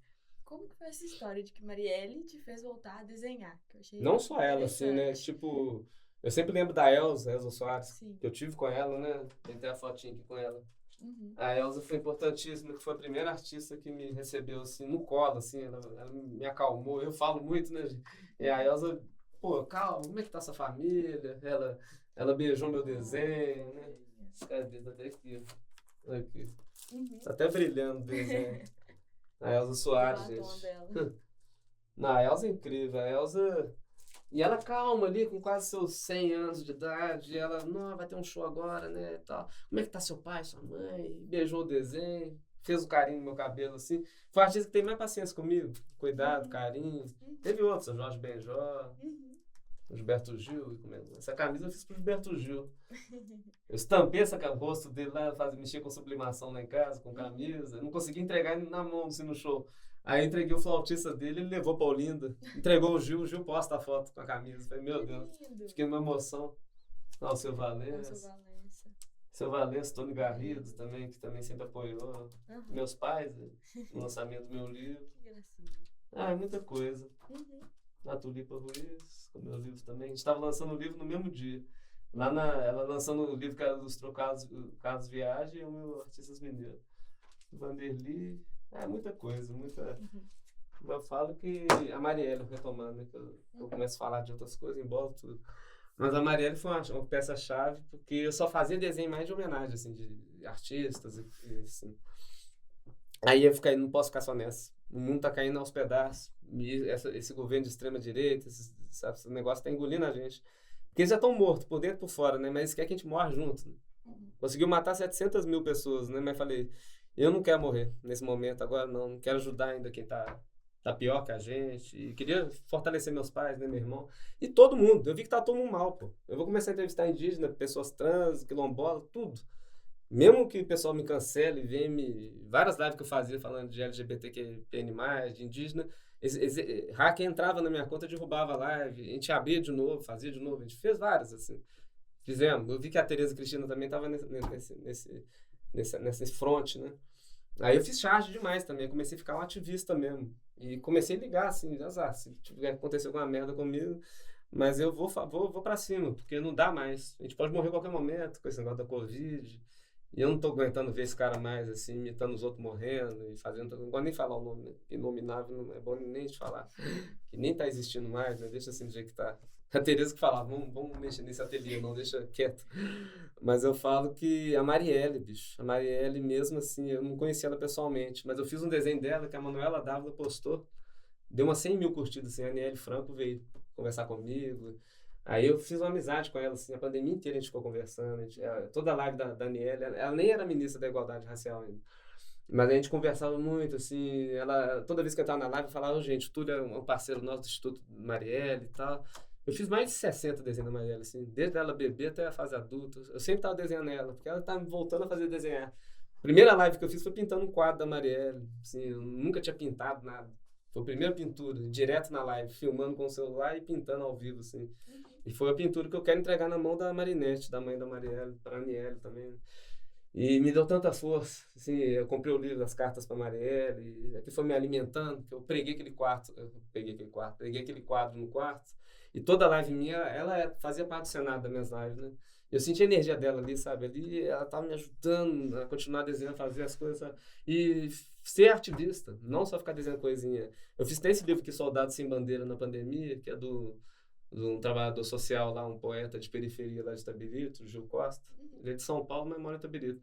B: Como que foi essa história de que Marielle te fez voltar a desenhar? Que eu achei
C: Não só ela, assim, né?
B: interessante.
C: Tipo, eu sempre lembro da Elza Soares,
B: Sim.
C: que eu tive com ela, né? Tem até a fotinha aqui com ela.
B: Uhum.
C: A Elza foi importantíssima, que foi a primeira artista que me recebeu, assim, no colo, assim, ela me acalmou. Eu falo muito, né, gente? E a Elza, pô, calma, como é que tá essa família? Ela beijou meu desenho, né? Cadê? Tá até aqui, ó. Aqui.
B: Uhum.
C: Tá até brilhando o desenho. A Elza Soares,
B: O batom
C: gente.
B: dela.
C: Não, a Elza é incrível. A Elza... E ela calma ali, com quase seus 100 anos de idade, e ela, não, vai ter um show agora, né, e tal. Como é que tá seu pai, sua mãe? Beijou o desenho, fez o carinho no meu cabelo, assim. Foi a artista que tem mais paciência comigo, cuidado, carinho. Teve outros, o Jorge Benjó, o Gilberto Gil. Essa camisa eu fiz pro Gilberto Gil. Eu estampei o rosto dele lá, mexia com sublimação lá em casa, com camisa. Eu não consegui entregar ele na mão, assim, no show. Aí eu entreguei o flautista dele, ele levou pra Olinda. Entregou o Gil posta a foto com a camisa. Falei, meu Deus,
B: Lindo.
C: fiquei numa emoção. Não, o seu Valença.
B: Nossa, Valença.
C: Seu Valença, Tony Garrido também, que também sempre apoiou.
B: Uhum.
C: Meus pais, né, no lançamento do meu livro.
B: Que gracinha.
C: Ah, é muita coisa.
B: Uhum.
C: A Tulipa Ruiz, com meu livro também. A gente estava lançando o livro no mesmo dia. Ela lançando o livro que ela ilustrou Carlos Viagem e o meu Artistas Mineiros. Vanderly. É muita coisa, muita. Eu falo que a Marielle, retomando, né, que eu começo a falar de outras coisas, embora tudo. Mas a Marielle foi uma peça-chave, porque eu só fazia desenho mais de homenagem, assim, de artistas, assim. Aí eu fiquei, não posso ficar só nessa. O mundo tá caindo aos pedaços. E esse governo de extrema-direita, esse negócio tá engolindo a gente. Porque eles já estão mortos, por dentro e por fora, né? Mas quer que a gente morra junto. Né? Conseguiu matar 700 mil pessoas, né? Mas falei, eu não quero morrer nesse momento agora, não quero ajudar ainda quem tá pior que a gente. E queria fortalecer meus pais, né, meu irmão. E todo mundo. Eu vi que tá todo mundo mal, pô. Eu vou começar a entrevistar indígena, pessoas trans, quilombolas, tudo. Mesmo que o pessoal me cancele, várias lives que eu fazia falando de LGBTQIA+, de indígena, hacker entrava na minha conta, derrubava a live, a gente abria de novo, fazia de novo, a gente fez várias, assim. Fizemos. Eu vi que a Tereza Cristina também estava nesse front, né? Aí eu fiz charge demais também, comecei a ficar um ativista mesmo. E comecei a ligar, assim, azar, se acontecer alguma merda comigo, mas eu vou pra cima, porque não dá mais. A gente pode morrer a qualquer momento com esse negócio da Covid. E eu não tô aguentando ver esse cara mais, assim, imitando os outros morrendo e fazendo... Não gosto nem de falar o nome, né? Inominável não é bom nem de falar. Que nem tá existindo mais, né? Deixa assim do jeito que tá. A Tereza que falava, vamos mexer nesse ateliê, não, deixa quieto. Mas eu falo que a Marielle, bicho, a Marielle mesmo, assim, eu não conhecia ela pessoalmente, mas eu fiz um desenho dela que a Manuela Dávila postou, deu umas 100 mil curtidas, assim, a Aniele Franco veio conversar comigo. Aí eu fiz uma amizade com ela, assim, a pandemia inteira a gente ficou conversando, toda a live da Daniela, ela nem era ministra da Igualdade Racial ainda, mas a gente conversava muito, assim, toda vez que eu estava na live, eu falava, gente, o Túlio é um parceiro nosso do Instituto Marielle e tal. Eu fiz mais de 60 desenhos da Marielle, assim, desde ela bebê até a fase adulta, eu sempre estava desenhando ela, porque ela estava me voltando a fazer desenhar. A primeira live que eu fiz foi pintando um quadro da Marielle, assim, eu nunca tinha pintado nada. Foi a primeira pintura, direto na live, filmando com o celular e pintando ao vivo, assim. E foi a pintura que eu quero entregar na mão da Marinette, da mãe da Marielle, para a Aniele também. E me deu tanta força, assim, eu comprei o livro das cartas para Marielle, e aquilo foi me alimentando, que eu peguei aquele quadro no quarto, e toda a live minha, ela fazia parte do cenário das minhas lives, né? Eu senti a energia dela ali, sabe? Ali ela estava me ajudando a continuar desenhando, fazer as coisas, sabe? E ser ativista, não só ficar desenhando coisinha. Eu fiz até esse livro aqui, Soldado Sem Bandeira na Pandemia, que é de um trabalhador social lá, um poeta de periferia lá de Itabirito, Gil Costa. Ele é de São Paulo, mas mora em Itabirito.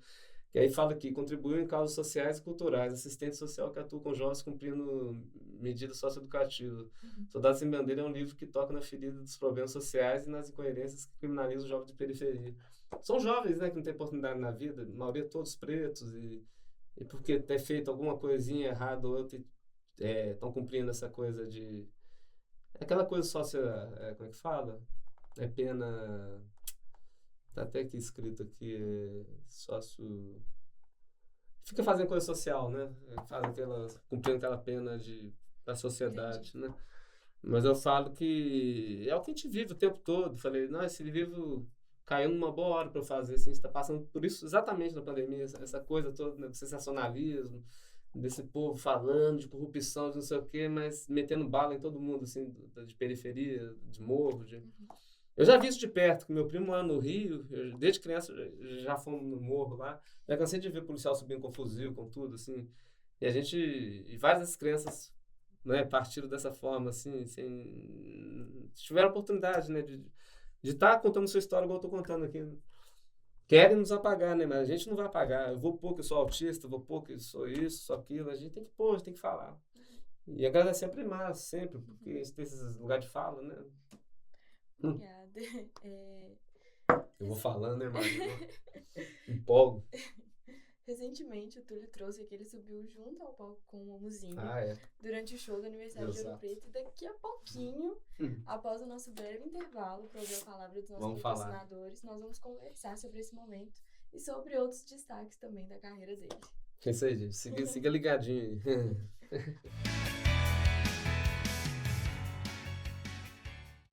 C: Que aí fala que contribuiu em causas sociais e culturais, assistente social que atua com jovens cumprindo medidas socioeducativas. Soldado Sem Bandeira é um livro que toca na ferida dos problemas sociais e nas incoerências que criminalizam os jovens de periferia. São jovens, né, que não têm oportunidade na vida, a maioria todos pretos, e porque ter feito alguma coisinha errada ou outra, estão cumprindo essa coisa de... Aquela coisa como é que fala? É pena... Tá até aqui escrito aqui, sócio... Fica fazendo coisa social, né? Cumprindo aquela pena da sociedade, né? Mas eu falo que é o que a gente vive o tempo todo. Falei, não, esse livro caiu numa boa hora para eu fazer, assim, a gente está passando por isso exatamente na pandemia, essa coisa toda, né, do sensacionalismo, desse povo falando de corrupção, de não sei o quê, mas metendo bala em todo mundo, assim, de periferia, de morro, de... Eu já vi isso de perto, que meu primo mora no Rio, desde criança já fomos no morro lá, já cansei de ver policial subindo com fuzil, com tudo, assim, e várias das crianças, né, partiram dessa forma, assim, tiveram a oportunidade, né, de estar contando sua história igual eu estou contando aqui. Querem nos apagar, né, mas a gente não vai apagar. Eu vou pôr que eu sou autista, vou pôr que eu sou isso, sou aquilo, a gente tem que pôr, a gente tem que falar. E agradecer a Primaz, sempre, porque a gente tem esses lugares de fala, né.
B: Obrigada.
C: Eu vou falando, né, mas eu empolgo.
B: Recentemente, o Túlio trouxe que ele subiu junto ao palco com o Muzinho durante o show do aniversário de Ouro Preto. E daqui a pouquinho, após o nosso breve intervalo, para ouvir a palavra dos nossos patrocinadores, nós vamos conversar sobre esse momento e sobre outros destaques também da carreira dele.
C: É isso aí, gente. Siga ligadinho aí.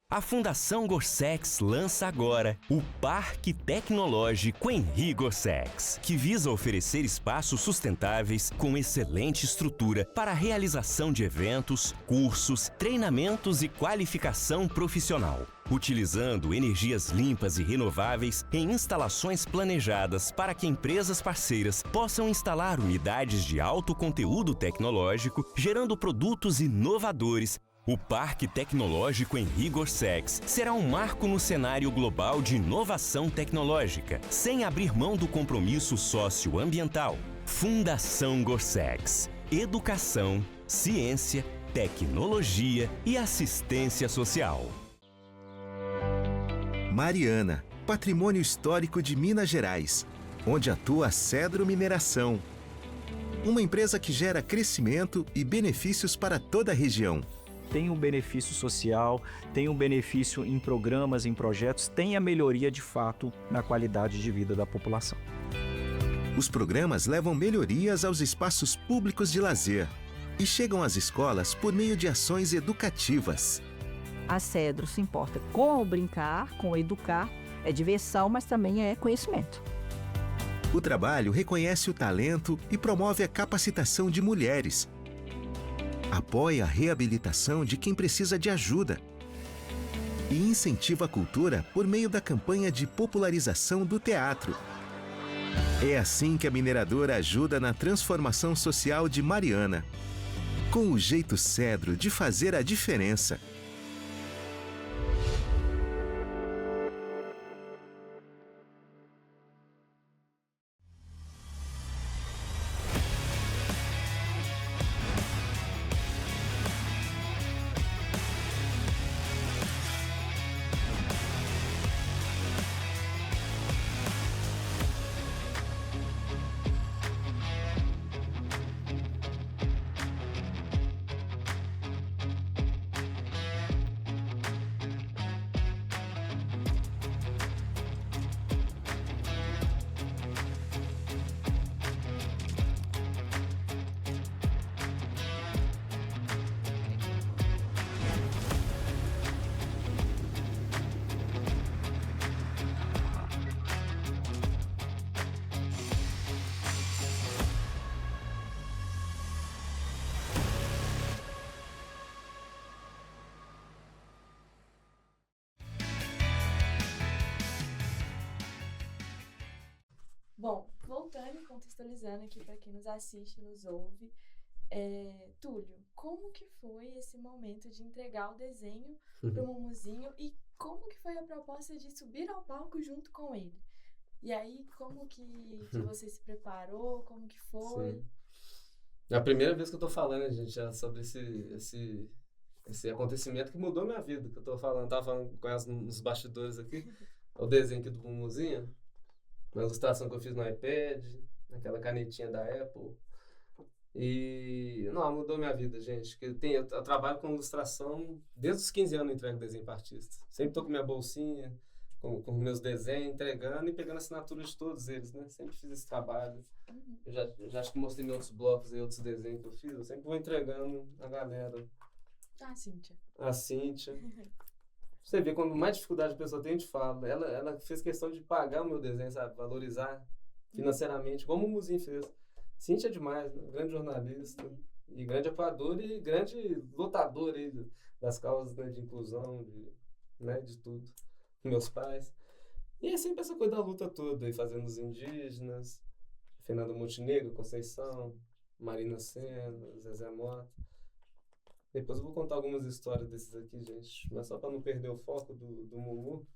D: A Fundação Gorsex lança agora o Parque Tecnológico Henri Gorsex, que visa oferecer espaços sustentáveis com excelente estrutura para a realização de eventos, cursos, treinamentos e qualificação profissional. Utilizando energias limpas e renováveis em instalações planejadas para que empresas parceiras possam instalar unidades de alto conteúdo tecnológico, gerando produtos inovadores. O Parque Tecnológico Henri Gorsex será um marco no cenário global de inovação tecnológica, sem abrir mão do compromisso socioambiental. Fundação Gorsex. Educação, ciência, tecnologia e assistência social.
E: Mariana, patrimônio histórico de Minas Gerais, onde atua a Cedro Mineração. Uma empresa que gera crescimento e benefícios para toda a região.
F: Tem um benefício social, tem um benefício em programas, em projetos, tem a melhoria de fato na qualidade de vida da população.
E: Os programas levam melhorias aos espaços públicos de lazer e chegam às escolas por meio de ações educativas.
G: A Cedro se importa com o brincar, com o educar, é diversão, mas também é conhecimento.
E: O trabalho reconhece o talento e promove a capacitação de mulheres. Apoia a reabilitação de quem precisa de ajuda e incentiva a cultura por meio da campanha de popularização do teatro. É assim que a mineradora ajuda na transformação social de Mariana, com o jeito Cedro de fazer a diferença.
B: Bom, voltando e contextualizando aqui para quem nos assiste e nos ouve, Túlio, como que foi esse momento de entregar o desenho para o Mumuzinho e como que foi a proposta de subir ao palco junto com ele? E aí, como que você se preparou? Como que foi?
C: Sim. É a primeira vez que eu tô falando, gente, já sobre esse acontecimento que mudou minha vida, que eu tô falando, tava falando com elas nos bastidores aqui, o desenho aqui do Mumuzinho, uma ilustração que eu fiz no iPad, aquela canetinha da Apple. E, não, mudou minha vida, gente. Eu trabalho com ilustração desde os 15 anos, eu entrego desenho para artista. Sempre tô com minha bolsinha, com meus desenhos, entregando e pegando assinatura de todos eles, né? Sempre fiz esse trabalho. Eu já acho que mostrei em outros blocos e outros desenhos que eu fiz. Eu sempre vou entregando a galera.
B: Ah, Cíntia.
C: a Cíntia. Você vê, quando mais dificuldade a pessoa tem, a gente fala. Ela fez questão de pagar o meu desenho, sabe? Valorizar financeiramente, como o Muzinho fez. Cíntia é demais, né? Grande jornalista, e grande apoiador e grande lutador aí das causas, né, de inclusão, de tudo. Meus pais. E é sempre essa coisa da luta toda, aí fazendo os indígenas, Fernando Montenegro, Conceição, Marina Senna, Zezé Mota. Depois eu vou contar algumas histórias desses aqui, gente, mas só para não perder o foco do Mumu.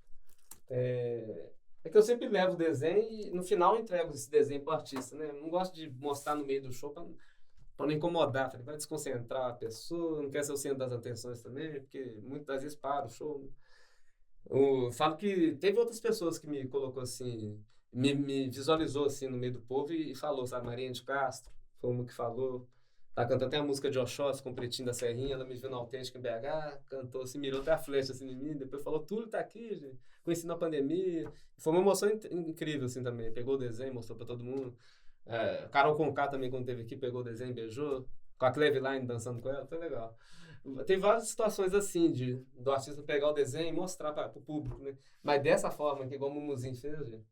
C: É que eu sempre levo o desenho e no final eu entrego esse desenho pro artista, né? Eu não gosto de mostrar no meio do show para não incomodar, vai desconcentrar a pessoa, não quer ser o centro das atenções também, porque muitas vezes para o show, né? Eu falo que teve outras pessoas que me colocou assim, me visualizou assim no meio do povo e falou, sabe, Marinha de Castro, foi uma que falou, tá cantando até a música de Oxóssi com o Pretinho da Serrinha, ela me viu na Autêntica em BH, cantou assim, mirou até a flecha assim em mim, depois falou, Túlio tá aqui, gente, conheci na pandemia, foi uma emoção incrível assim também, pegou o desenho, mostrou pra todo mundo, Carol Conká também quando teve aqui, pegou o desenho, beijou, com a Cleve Line dançando com ela, foi legal. Tem várias situações assim, do artista pegar o desenho e mostrar para o público, né? Mas dessa forma, que igual o Mumuzinho fez, gente.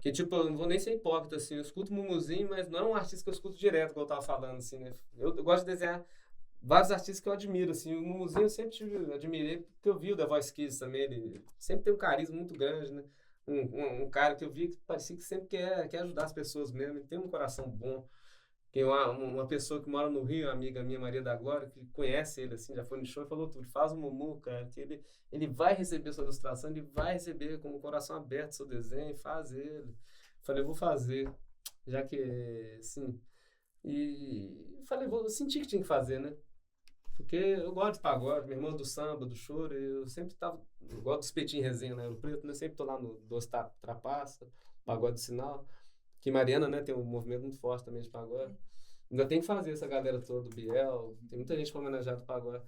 C: Que tipo, eu não vou nem ser hipócrita, assim, eu escuto o Mumuzinho, mas não é um artista que eu escuto direto, como eu tava falando, assim, né? Eu gosto de desenhar vários artistas que eu admiro, assim. O Mumuzinho eu sempre admirei, porque eu vi o The Voice Kids também, ele sempre tem um carisma muito grande, né? Um cara que eu vi que parecia que sempre quer ajudar as pessoas mesmo, ele tem um coração bom. Tem uma pessoa que mora no Rio, uma amiga minha, Maria da Glória, que conhece ele, assim, já foi no show e falou tudo. Faz o Mumu, cara, que ele vai receber sua ilustração, ele vai receber com o coração aberto seu desenho, faz ele. Falei, vou fazer, já que, sim. E falei, vou sentir que tinha que fazer, né? Porque eu gosto de pagode, minha irmã do samba, do choro, eu sempre tava, eu gosto do espetinho resenha na Ouro Preto, né? Eu sempre tô lá no Doce Trapaça, Pagode Sinal. Que Mariana, né, tem um movimento muito forte também de pagode. Ainda tem que fazer essa galera toda, do Biel, tem muita gente para homenagear do pagode.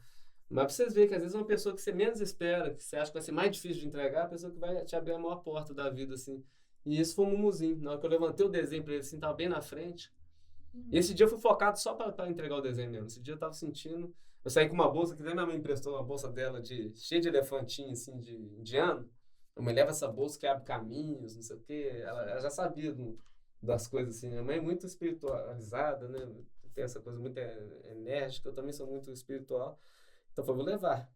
C: Mas pra vocês verem que às vezes uma pessoa que você menos espera, que você acha que vai ser mais difícil de entregar, a pessoa que vai te abrir a maior porta da vida, assim. E isso foi um Mumuzinho. Na hora que eu levantei o desenho pra ele, assim, tava bem na frente. E esse dia eu fui focado só pra entregar o desenho mesmo. Esse dia eu tava sentindo... Eu saí com uma bolsa, que até minha mãe emprestou uma bolsa dela cheia de elefantinho, assim, de indiano. Eu me leva essa bolsa que abre caminhos, não sei o quê. Ela já sabia das coisas assim. Minha mãe é muito espiritualizada, né? Tem essa coisa muito enérgica, eu também sou muito espiritual. Então, vou levar.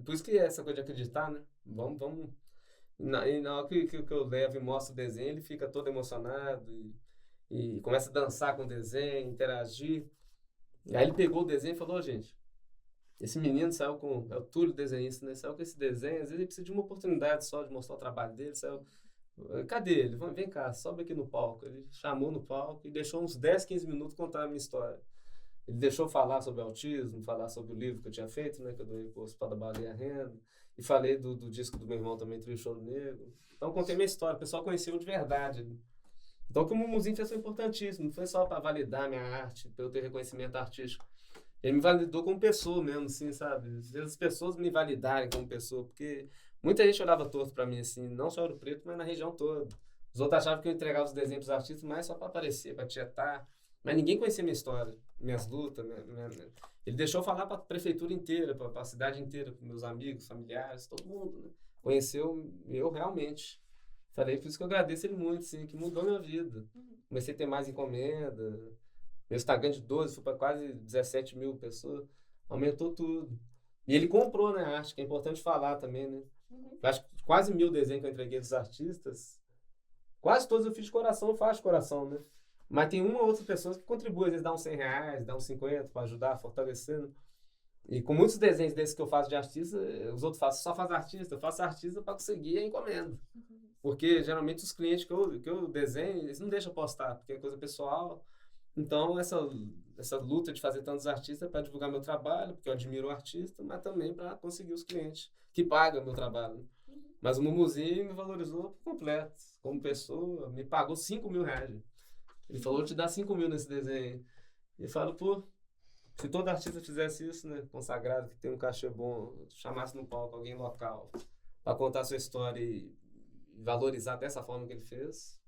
C: Por isso que é essa coisa de acreditar, né? Vamos. E na hora que eu levo e mostro o desenho, ele fica todo emocionado e começa a dançar com o desenho, interagir. E aí ele pegou o desenho e falou, gente, esse menino saiu com... É o Túlio desenhista, né? Saiu com esse desenho, às vezes ele precisa de uma oportunidade só de mostrar o trabalho dele, saiu... Cadê ele? Vem cá, sobe aqui no palco. Ele chamou no palco e deixou uns 10, 15 minutos contar a minha história. Ele deixou falar sobre autismo, falar sobre o livro que eu tinha feito, né, que eu doei para o Hospital da Baleia Renda, e falei do disco do meu irmão também, Trio Choro Negro. Então contei minha história, o pessoal conheceu de verdade. Então o que o Mumuzinho fez foi importantíssimo, não foi só para validar minha arte, para eu ter reconhecimento artístico. Ele me validou como pessoa mesmo, assim, sabe? Às vezes as pessoas me validarem como pessoa, porque muita gente olhava torto pra mim, assim, não só Ouro Preto, mas na região toda. Os outros achavam que eu entregava os desenhos pros artistas, mas só pra aparecer, pra tietar. Mas ninguém conhecia minha história, minhas lutas. Ele deixou eu falar pra prefeitura inteira, pra cidade inteira, pros meus amigos, familiares, todo mundo, né? Conheceu eu realmente. Falei, por isso que eu agradeço ele muito, assim, que mudou minha vida. Comecei a ter mais encomenda. Meu Instagram de 12 foi para quase 17 mil pessoas. Aumentou tudo. E ele comprou, né, a arte, que é importante falar também, né? Acho que quase 1000 desenhos que eu entreguei dos artistas. Quase todos eu fiz de coração, eu faço de coração, né? Mas tem uma ou outra pessoa que contribui, às vezes dá uns R$100, dá uns 50 para ajudar, fortalecendo. E com muitos desenhos desses que eu faço de artista, os outros só faz artista. Eu faço artista para conseguir a encomenda. Porque geralmente os clientes que eu desenho, eles não deixam postar, porque é coisa pessoal. Então, essa luta de fazer tantos artistas é para divulgar meu trabalho, porque eu admiro o artista, mas também para conseguir os clientes que pagam o meu trabalho. Mas o Mumuzinho me valorizou por completo, como pessoa, me pagou R$5.000. Ele falou, vou te dar 5 mil nesse desenho. E eu falo, pô, se todo artista fizesse isso, né, consagrado, que tem um cachê bom, chamasse no palco alguém local para contar a sua história e valorizar dessa forma que ele fez...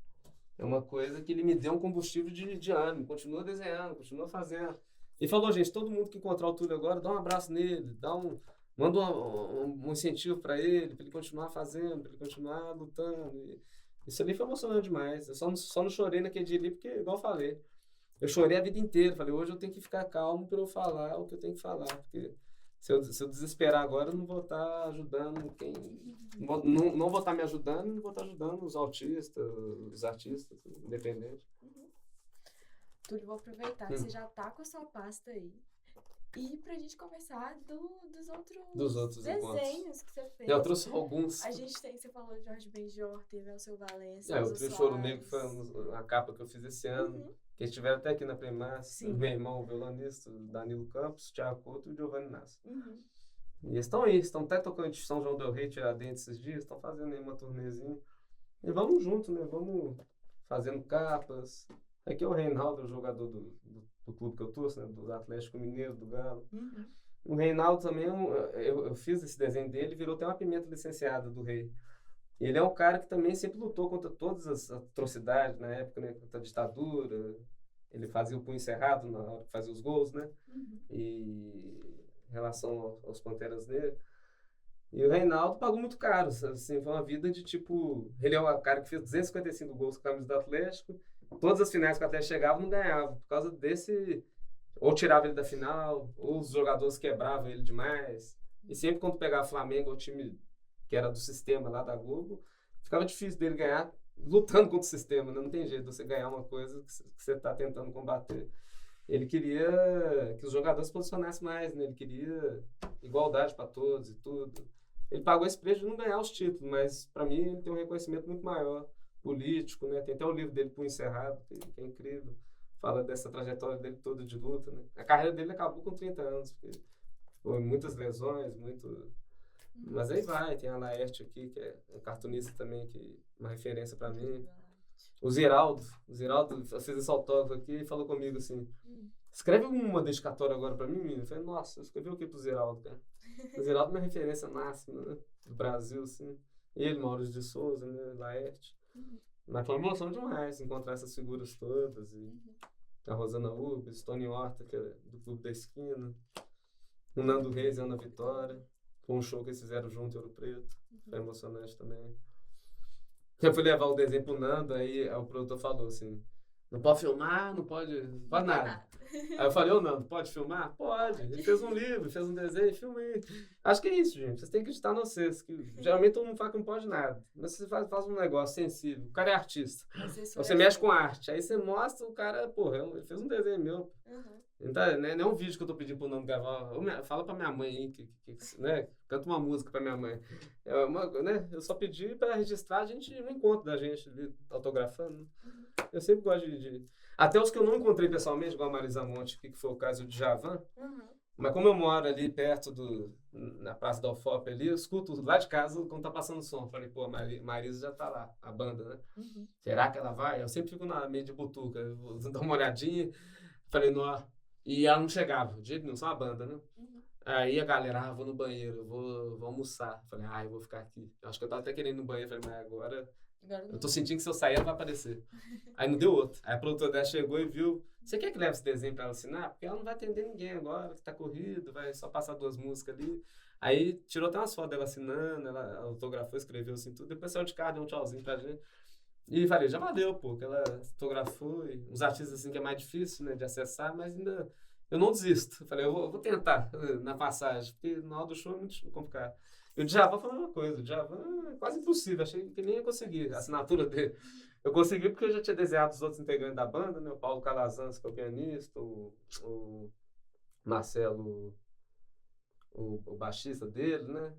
C: É uma coisa que ele me deu um combustível de ânimo, continua desenhando, continua fazendo. Ele falou, gente, todo mundo que encontrar o Túlio agora, dá um abraço nele, manda um incentivo para ele continuar fazendo, para ele continuar lutando. E isso ali foi emocionante demais. Eu só não chorei naquele dia ali, porque, igual eu falei, eu chorei a vida inteira. Falei, hoje eu tenho que ficar calmo para eu falar o que eu tenho que falar, porque se eu desesperar agora, eu não vou estar ajudando quem... Não vou estar me ajudando, não vou estar ajudando os autistas, os artistas, independentes.
B: Túlio, vou aproveitar que você já tá com a sua pasta aí. E pra gente conversar dos outros desenhos que você fez.
C: Eu trouxe alguns.
B: A gente tem, você falou de Jorge Benjor, teve o seu Valença.
C: O Trio Choro Negro foi a capa que eu fiz esse ano. Que estiveram até aqui na Primas. Meu irmão, o violonista, Danilo Campos, Thiago Couto e o Giovanni Nassi. E eles estão aí, estão até tocando de São João del Rei, Tiradentes esses dias, estão fazendo aí uma turnêzinha. E vamos junto, né? Vamos fazendo capas. Aqui é o Reinaldo, o jogador do clube que eu torço, né? Do Atlético Mineiro, do Galo. O Reinaldo também, eu fiz esse desenho dele, virou até uma pimenta licenciada do Rei. Ele é um cara que também sempre lutou contra todas as atrocidades na época, né? Contra a ditadura. Ele fazia o punho cerrado na hora que fazia os gols, né? E em relação aos Panteras Negras. E o Reinaldo pagou muito caro, assim, foi uma vida de tipo... Ele é um cara que fez 255 gols com a camisa do Atlético. Todas as finais que o Atlético chegava não ganhava, por causa desse... Ou tirava ele da final, ou os jogadores quebravam ele demais. E sempre quando pegava Flamengo, o time que era do sistema lá da Globo, ficava difícil dele ganhar lutando contra o sistema, né? Não tem jeito de você ganhar uma coisa que você está tentando combater. Ele queria que os jogadores se posicionassem mais, né? Ele queria igualdade para todos e tudo. Ele pagou esse preço de não ganhar os títulos, mas para mim ele tem um reconhecimento muito maior, político, né? Tem até o livro dele, Punho Cerrado, que é incrível. Fala dessa trajetória dele toda de luta, né? A carreira dele acabou com 30 anos, porque foi muitas lesões, muito... Mas aí vai, tem a Laerte aqui, que é um cartunista também, que é uma referência para mim. O Ziraldo fez esse autógrafo aqui e falou comigo assim, escreve uma dedicatória agora para mim, menino. Eu falei, nossa, eu escrevi o que pro Ziraldo, cara? O Ziraldo é uma referência máxima, né? Do Brasil, assim. Ele, Maurício de Souza, né? Laerte. Mas foi uma emoção demais encontrar essas figuras todas. E a Rosana Urbis, Tony Horta, que é do Clube da Esquina. O Nando Reis e a Ana Vitória. Foi um show que eles fizeram junto em Ouro Preto. Foi emocionante também. Eu fui levar o desenho pro Nando, aí o produtor falou assim, não pode filmar, não pode nada. Aí eu falei, ô Nando, pode filmar? Pode. Ele fez um livro, fez um desenho, filmei. Acho que é isso, gente. Vocês têm que acreditar em vocês. Que geralmente todo mundo fala que não pode nada. Mas você faz um negócio sensível. O cara é artista. Você mexe com arte. Aí você mostra o cara, porra, ele fez um desenho meu. Então, não é um vídeo que eu tô pedindo pro Nando gravar. Fala pra minha mãe aí, né? Canta uma música pra minha mãe. Né? Eu só pedi pra registrar a gente no encontro da gente ali, autografando. Eu sempre gosto de... Até os que eu não encontrei pessoalmente, igual a Marisa Monte, que foi o caso de Djavan. Mas como eu moro ali perto na Praça da UFOP ali, eu escuto lá de casa quando tá passando o som. Falei, pô, Marisa já tá lá, a banda, né? Será que ela vai? Eu sempre fico na meio de butuca, eu vou dar uma olhadinha. Falei, não. E ela não chegava, de jeito nenhum, só a banda, né? Aí a galera, vou no banheiro, vou almoçar. Falei, eu vou ficar aqui. Acho que eu tava até querendo ir no banheiro, falei, mas agora eu tô sentindo que se eu sair ela vai aparecer. Aí não deu outro. Aí a produtora dela chegou e viu, você quer que leve esse desenho pra ela assinar? Porque ela não vai atender ninguém agora, que tá corrido, vai só passar 2 músicas ali. Aí tirou até umas fotos dela assinando, ela autografou, escreveu assim tudo, depois saiu de casa, deu um tchauzinho pra gente. E falei, já valeu, pô, que ela fotografou, e uns artistas assim que é mais difícil, né, de acessar, mas ainda eu não desisto. Eu falei, eu vou tentar na passagem, porque na hora do show é muito complicado. E o Djavan foi a mesma coisa, o Djavan é quase impossível, achei que nem ia conseguir a assinatura dele. Eu consegui porque eu já tinha desenhado os outros integrantes da banda, né, o Paulo Calazans, que é o pianista, o Marcelo, o baixista dele, né,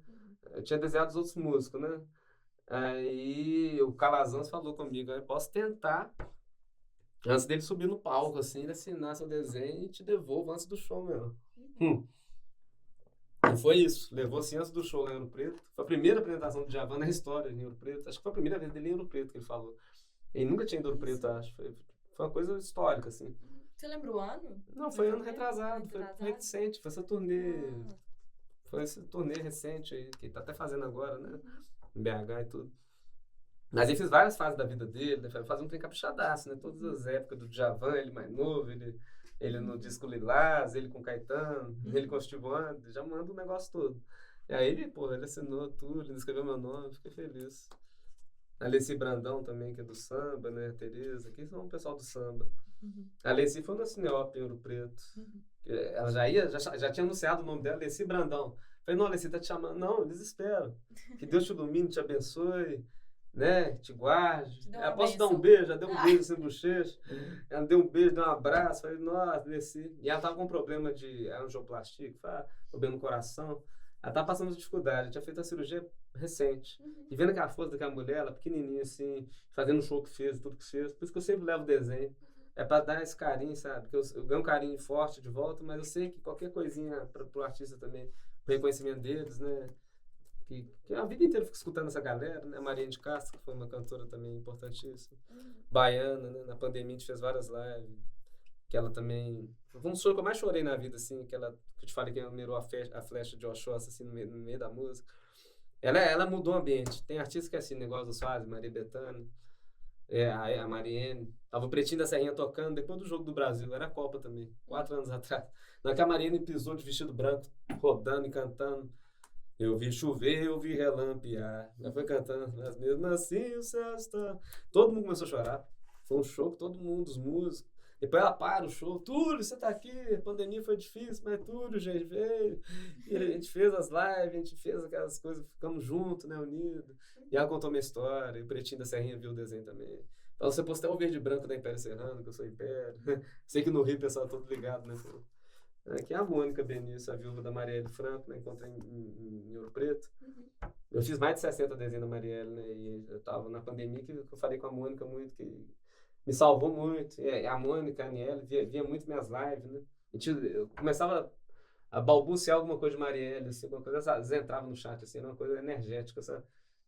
C: eu tinha desenhado os outros músicos, né. Aí o Calazans falou comigo, eu posso tentar, antes dele subir no palco, assim, ele assinar seu desenho e te devolvo antes do show mesmo. E foi isso, levou assim antes do show lá em Ouro Preto. Foi a primeira apresentação do Djavan na história em Ouro Preto. Acho que foi a primeira vez dele em Ouro Preto que ele falou. Ele nunca tinha ido em Ouro Preto, acho. Foi uma coisa histórica, assim.
B: Você lembra o ano?
C: Não, foi ano retrasado, foi recente, foi essa turnê. Foi esse turnê recente aí, que ele tá até fazendo agora, né? Em BH e tudo. Mas ele fez várias fases da vida dele, né? Faz um trem caprichadaço, né? Todas as épocas do Djavan, ele mais novo, ele no disco Lilás, ele com Caetano, ele com o Steve Wonder, já manda o negócio todo. E aí ele assinou tudo, ele escreveu meu nome, fiquei feliz. A Alessi Brandão também, que é do samba, né? A Tereza, que são o pessoal do samba. A Alessi foi na Cineop em Ouro Preto. Ela já tinha anunciado o nome dela, Alessi Brandão. Falei, não, Alessi, tá te chamando. Não, eles esperam. Que Deus te ilumine, te abençoe, né? Te guarde. Posso dar um beijo? Já deu um beijo sem bochecha. Ela deu um beijo, deu um abraço. Falei, nossa, Alessi. E ela tava com um problema de angioplastia, problema no coração. Ela tava passando dificuldade, tinha feito a cirurgia recente. E vendo aquela força daquela mulher, ela pequenininha assim, fazendo o show que fez, tudo que fez. Por isso que eu sempre levo desenho. É pra dar esse carinho, sabe? Porque eu ganho um carinho forte de volta, mas eu sei que qualquer coisinha pro artista também, o reconhecimento deles, né? Que a vida inteira eu fico escutando essa galera, né? A Mariane de Castro, que foi uma cantora também importantíssima. Baiana, né? Na pandemia a gente fez várias lives. Que ela também... Foi um show que eu mais chorei na vida, assim, que eu te falei que ela mirou a flecha de Oxóssi, assim, no meio da música. Ela mudou o ambiente. Tem artistas que é assim, negócio dos fazem, Maria Bethânia, a Mariene. Tava o Pretinho da Serrinha tocando depois do Jogo do Brasil, era a Copa também, 4 anos atrás. Na que a Mariene pisou de vestido branco, rodando e cantando. Eu vi chover, eu vi relampear. Ela foi cantando, mas mesmo assim o céu está... Todo mundo começou a chorar. Foi um show que todo mundo, os músicos. Depois ela para o show. Túlio, você tá aqui. A pandemia foi difícil, mas Túlio, gente, veio. E a gente fez as lives, a gente fez aquelas coisas, ficamos juntos, né, unidos. E ela contou minha história. E o Pretinho da Serrinha viu o desenho também. Então você postou o verde e branco da Império Serrano, que eu sou Império. Sei que no Rio o pessoal é todo ligado, né? Aqui é a Mônica Benício, a viúva da Marielle Franco, né? Encontrei em Ouro Preto. Eu fiz mais de 60 desenhos da Marielle, né? E eu tava na pandemia que eu falei com a Mônica muito, que me salvou muito. E a Mônica, a Aniele, via muito minhas lives, né? Eu começava a balbuciar alguma coisa de Marielle, assim, alguma coisa, eles entravam no chat, assim, era uma coisa energética, sabe?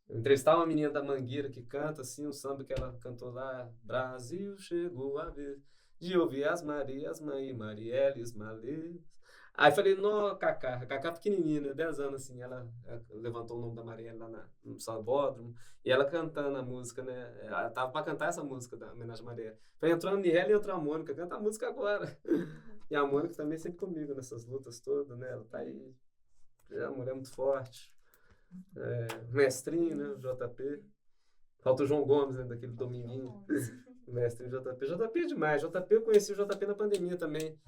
C: Eu entrevistava uma menina da Mangueira que canta, assim, um samba que ela cantou lá, Brasil chegou a vez de ouvir as Marias, mãe, Marielles, Malês. Aí falei, não, Cacá pequenininha, né, 10 anos, assim, ela levantou o nome da Marielle lá no Sabódromo, e ela cantando a música, né, ela tava pra cantar essa música da homenagem à Marielle. Falei, entrou a Aniele e entrou a Mônica, canta a música agora. E a Mônica também sempre comigo nessas lutas todas, né, ela tá aí, é uma mulher muito forte. Mestrinho, né, o JP. Falta o João Gomes, né, daquele dominguinho. Mestrinho JP. JP é demais. JP, eu conheci o JP na pandemia também.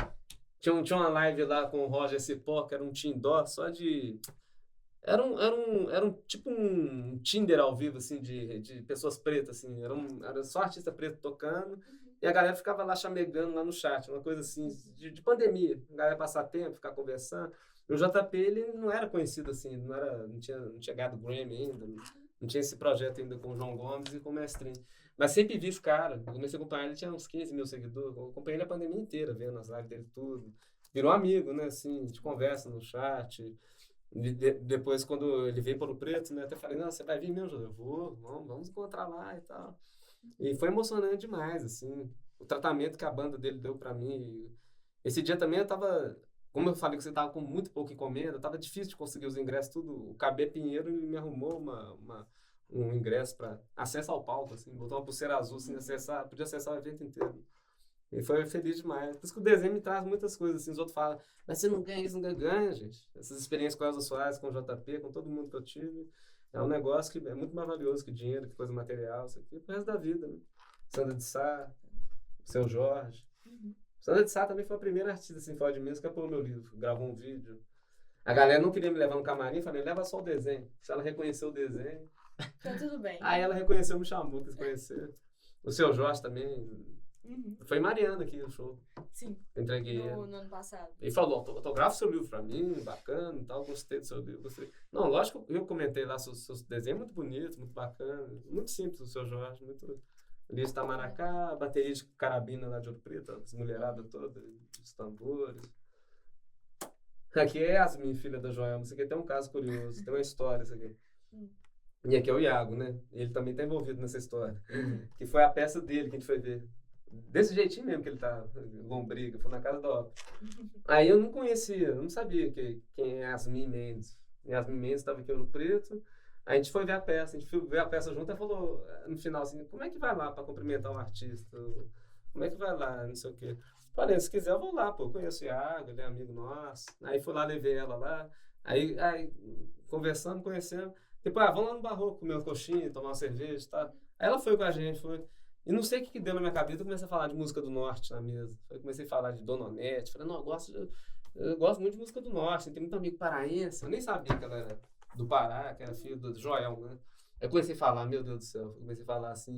C: Tinha uma live lá com o Roger Cipó, que era um Tindó, só de... Era tipo um Tinder ao vivo, assim, de pessoas pretas, assim. Era só artista preto tocando. E a galera ficava lá chamegando lá no chat, uma coisa assim, de pandemia. A galera passar tempo, ficar conversando. E o JP, ele não era conhecido assim, não tinha ganhado Grammy ainda, não tinha esse projeto ainda com o João Gomes e com o Mestrinho. Mas sempre vi esse cara, eu comecei a acompanhar ele, tinha uns 15 mil seguidores, eu acompanhei ele a pandemia inteira, vendo as lives dele tudo. Virou amigo, né, assim, a gente conversa no chat. Depois, quando ele veio para o Preto, né, até falei, não, você vai vir mesmo, eu vou, vamos encontrar lá e tal. E foi emocionante demais, assim, o tratamento que a banda dele deu para mim. Esse dia também eu tava... Como eu falei que você estava com muito pouca encomenda, estava difícil de conseguir os ingressos, tudo. O KB Pinheiro me arrumou um ingresso para acesso ao palco, assim, botou uma pulseira azul, assim, podia acessar o evento inteiro. E foi feliz demais. Por isso que o desenho me traz muitas coisas, assim, os outros falam, mas você não ganha isso, não ganha, gente. Essas experiências com a Elza Soares, com o JP, com todo mundo que eu tive, é um negócio que é muito mais valioso que dinheiro, que coisa material, isso aqui, pro resto da vida, né? Sandra de Sá, Seu Jorge. Sandra de Sá também foi a primeira artista sinfônica de música que pôs meu livro, gravou um vídeo. A galera não queria me levar no camarim, falei, leva só o desenho. Se ela reconheceu o desenho...
B: Tá tudo bem.
C: Aí ela reconheceu, me chamou, quis conhecer. O Seu Jorge também... Foi em Mariana aqui o show.
B: Sim.
C: Entreguei
B: no ano passado.
C: Ele falou, autografa seu livro pra mim, bacana e tal, gostei do seu livro. Gostei. Não, lógico que eu comentei lá, seus desenhos muito bonitos, muito bacana, muito simples o Seu Jorge, muito... Ali de Tamaracá, bateria de carabina lá de Ouro Preto, as mulheradas todas, os tambores. Aqui é Yasmin, filha da Joelma. Isso aqui tem um caso curioso, tem uma história isso aqui. E aqui é o Iago, né? Ele também tá envolvido nessa história. Que foi a peça dele que a gente foi ver. Desse jeitinho mesmo que ele tá, lombriga, foi na casa da ópera. Aí eu não conhecia, eu não sabia quem é Yasmin Mendes. Yasmin Mendes estava aqui em Ouro Preto. A gente foi ver a peça, a gente foi ver a peça junto e falou no final assim, como é que vai lá para cumprimentar um artista? Como é que vai lá, não sei o quê. Falei, se quiser eu vou lá, pô, eu conheço o Iago, ele é amigo nosso. Aí fui lá, levei ela lá. Aí conversamos, conhecemos. Depois, vamos lá no Barroco comer uma coxinha, tomar uma cerveja e tal. Aí ela foi com a gente, foi. E não sei o que deu na minha cabeça, eu comecei a falar de música do Norte na mesa. Eu comecei a falar de Dona Onete. Falei, não, eu gosto muito de música do Norte, tem muito amigo paraense. Eu nem sabia que ela era do Pará, que era filho do Joel, né? Eu comecei a falar, meu Deus do céu, eu comecei a falar assim.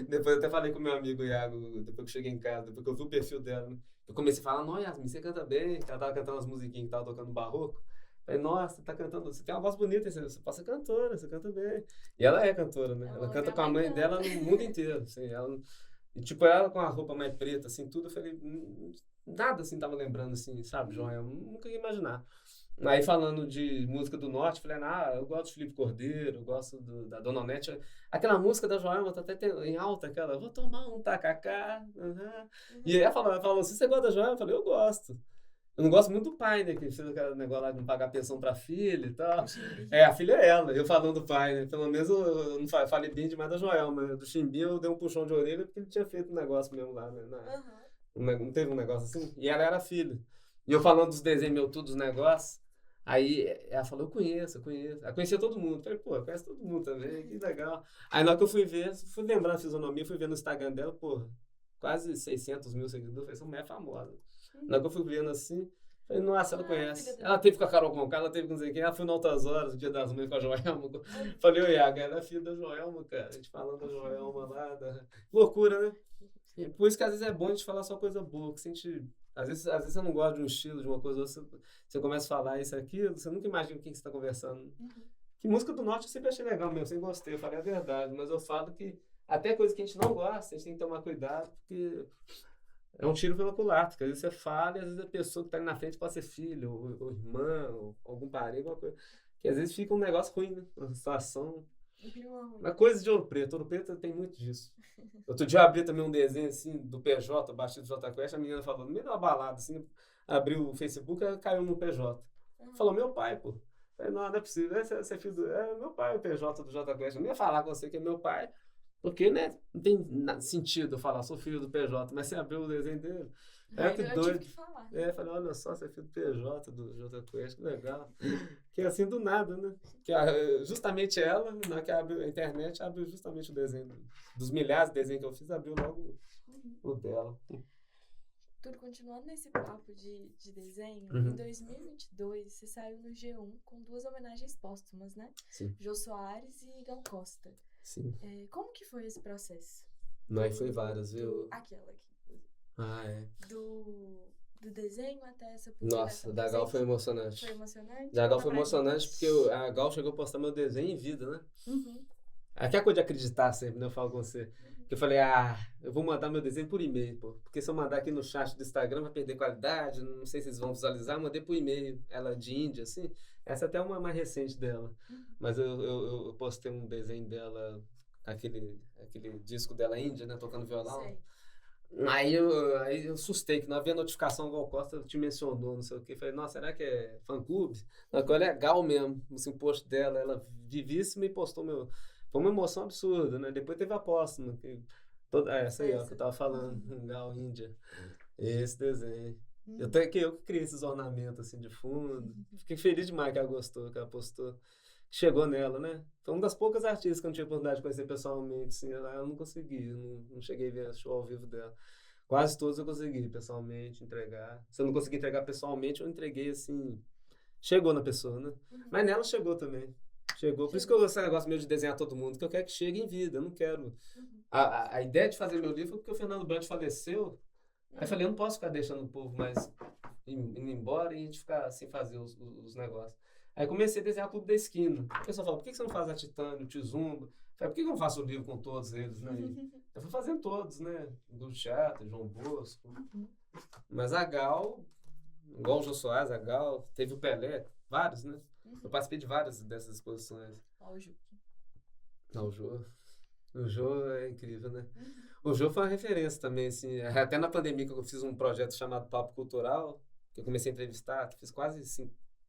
C: Depois eu até falei com meu amigo Iago, depois que eu cheguei em casa, depois que eu vi o perfil dela, né? Eu comecei a falar, não, Yasmin, você canta bem. Ela tava cantando umas musiquinhas que tava tocando no Barroco. Falei, nossa, você tá cantando, você tem uma voz bonita, você pode ser cantora, você canta bem. E ela é cantora, né? Ela canta com a mãe dela no mundo inteiro, assim, e tipo, ela com a roupa mais preta, assim, tudo, eu falei, nada assim tava lembrando, assim, sabe, João, eu nunca ia imaginar. Aí falando de música do Norte, falei, eu gosto de Felipe Cordeiro, eu gosto da Dona Onete. Aquela música da Joelma tá até em alta, aquela, vou tomar um tacacá. E aí ela falou, se você gosta da Joelma, eu falei, eu gosto. Eu não gosto muito do pai, né, que fez aquele negócio lá de não pagar pensão pra filha e tal. A filha é ela, eu falando do pai, né, pelo menos eu não falei bem demais da Joelma. Do Chimbinha eu dei um puxão de orelha porque ele tinha feito um negócio mesmo lá, né, não teve um negócio assim? E ela era filha. E eu falando dos desenhos meus, tudo, dos negócios. Aí ela falou, eu conheço. Ela conhecia todo mundo. Eu falei, pô, eu conheço todo mundo também, que legal. Aí na hora que eu fui ver, fui lembrar a fisionomia, fui ver no Instagram dela, pô, quase 600 mil seguidores. Eu falei, essa mulher é famosa. Na hora que eu fui vendo assim, falei, nossa, ela conhece. Ela teve com a Carol Conká, ela teve com não sei quem, ela foi no Altas Horas, no Dia das Mães com a Joelma. Falei, ô Iago, ela é filha da Joelma, cara. A gente falando da Joelma lá. Loucura, né? E por isso que às vezes é bom a gente falar só coisa boa, que se a gente... Às vezes você não gosta de um estilo, de uma coisa, você começa a falar isso aqui, você nunca imagina com quem você está conversando. Que música do Norte eu sempre achei legal mesmo, sempre gostei, eu falei a verdade, mas eu falo que até coisa que a gente não gosta, a gente tem que tomar cuidado, porque é um tiro pela culatra, porque às vezes você fala e às vezes a pessoa que está ali na frente pode ser filho, ou irmã, ou algum parente, alguma coisa, que às vezes fica um negócio ruim, né? Uma situação... Uma coisa de Ouro Preto tem muito disso. Outro dia eu abri também um desenho assim do PJ, baixei do Jota Quest, a menina falou, no meio de uma balada, assim, abriu o Facebook e caiu no PJ. Falou, meu pai, pô. Falei, não é possível, você é filho do... meu pai, o PJ do Jota Quest. Eu não ia falar com você que é meu pai, porque, né, não tem sentido eu falar, sou filho do PJ, mas você abriu o desenho dele. Que doido.
B: Tive que falar.
C: Falei, olha só, você é filho do PJ, do Jota Quest, que legal. Que é assim do nada, né? Que justamente ela, na hora que abriu a internet, abriu justamente o desenho. Dos milhares de desenhos que eu fiz, abriu logo o dela.
B: Tudo continuando nesse papo de desenho, em 2022 você saiu no G1 com 2 homenagens póstumas, né?
C: Sim.
B: Jô Soares e Gal Costa.
C: Sim.
B: Como que foi esse processo?
C: Não, foi várias, viu?
B: Aquela aqui.
C: Do
B: desenho até essa publicação.
C: Nossa, da Gal foi emocionante.
B: Foi emocionante?
C: Da Gal foi emocionante porque a Gal chegou a postar meu desenho em vida, né? Aquela coisa de acreditar sempre, né? Eu falo com você. Que eu falei, eu vou mandar meu desenho por e-mail, pô. Porque se eu mandar aqui no chat do Instagram vai perder qualidade, não sei se vocês vão visualizar, mandei por e-mail. Ela é de Índia, assim. Essa até é uma mais recente dela. Mas eu postei um desenho dela, aquele disco dela Índia, né? Tocando violão.
B: Sei.
C: Aí eu assustei, que não havia notificação, Gal Costa te mencionou, não sei o que. Falei, nossa, será que é fã-clube? Agora é legal mesmo, assim, o post dela, ela vivíssima e postou meu... Foi uma emoção absurda, né? Depois teve a póstuma, essa aí, ó, que eu tava falando, Gal Índia. Esse desenho. Eu que criei esses ornamentos, assim, de fundo. Fiquei feliz demais que ela gostou, que ela postou. Chegou nela, né? Foi uma das poucas artistas que eu não tive a oportunidade de conhecer pessoalmente, assim, eu não consegui, não cheguei a ver show ao vivo dela. Quase todos eu consegui pessoalmente entregar. Se eu não consegui entregar pessoalmente, eu entreguei, assim, chegou na pessoa, né? Mas nela chegou também. Chegou. Por isso que eu gosto negócio meio de desenhar todo mundo, que eu quero que chegue em vida, eu não quero... A ideia de fazer meu livro foi porque o Fernando Brant faleceu, aí eu falei, eu não posso ficar deixando o povo mais indo embora e a gente ficar sem fazer os negócios. Aí comecei a desenhar Clube da Esquina. O pessoal falou, por que você não faz a Titânio, o Tizumba? Falei, por que eu não faço o livro com todos eles, né? Eu fui fazendo todos, né? Do teatro, João Bosco. Mas a Gal, igual o Jô Soares, a Gal, teve o Pelé, vários, né? Eu participei de várias dessas exposições. O Jô é incrível, né? O Jô foi uma referência também, assim. Até na pandemia que eu fiz um projeto chamado Papo Cultural, que eu comecei a entrevistar, fiz quase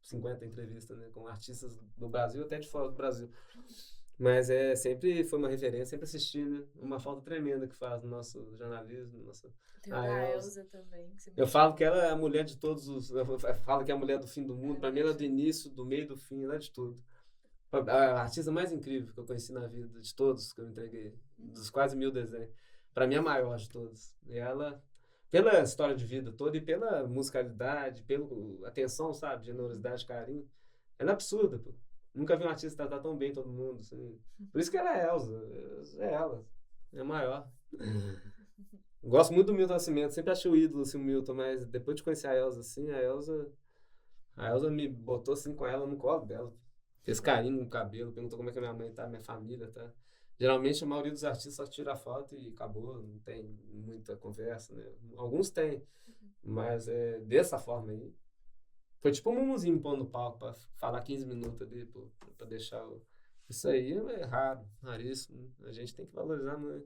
C: 50 entrevistas, né, com artistas do Brasil até de fora do Brasil. Mas sempre foi uma referência, sempre assisti, né? Uma falta tremenda que faz no nosso jornalismo,
B: Tem
C: a
B: a
C: Elza.
B: Elza também. Que você
C: Eu falo que ela é a mulher de todos os... Eu falo que é a mulher do fim do mundo. Pra mim, ela é do início, do meio, do fim, ela é de tudo. A artista mais incrível que eu conheci na vida, de todos que eu entreguei, dos quase 1000 desenhos. Pra mim, é a maior de todos. E ela, pela história de vida toda e pela musicalidade, pela atenção, sabe? Generosidade, carinho, ela é absurda, pô. Nunca vi um artista tratar tão bem todo mundo, assim. Por isso que ela é Elza. É ela. É a maior. Gosto muito do Milton Nascimento. Sempre achei o ídolo, assim, o Milton. Mas depois de conhecer a Elza, assim, a Elza me botou, assim, com ela no colo dela. Fez carinho no cabelo. Perguntou como é que a minha mãe tá, minha família tá. Geralmente, a maioria dos artistas só tira a foto e acabou. Não tem muita conversa, né? Alguns têm. Mas é dessa forma aí. Foi tipo um mumuzinho me pondo no palco pra falar 15 minutos ali, pô, pra deixar o... Isso aí é raro, raríssimo. A gente tem que valorizar muito.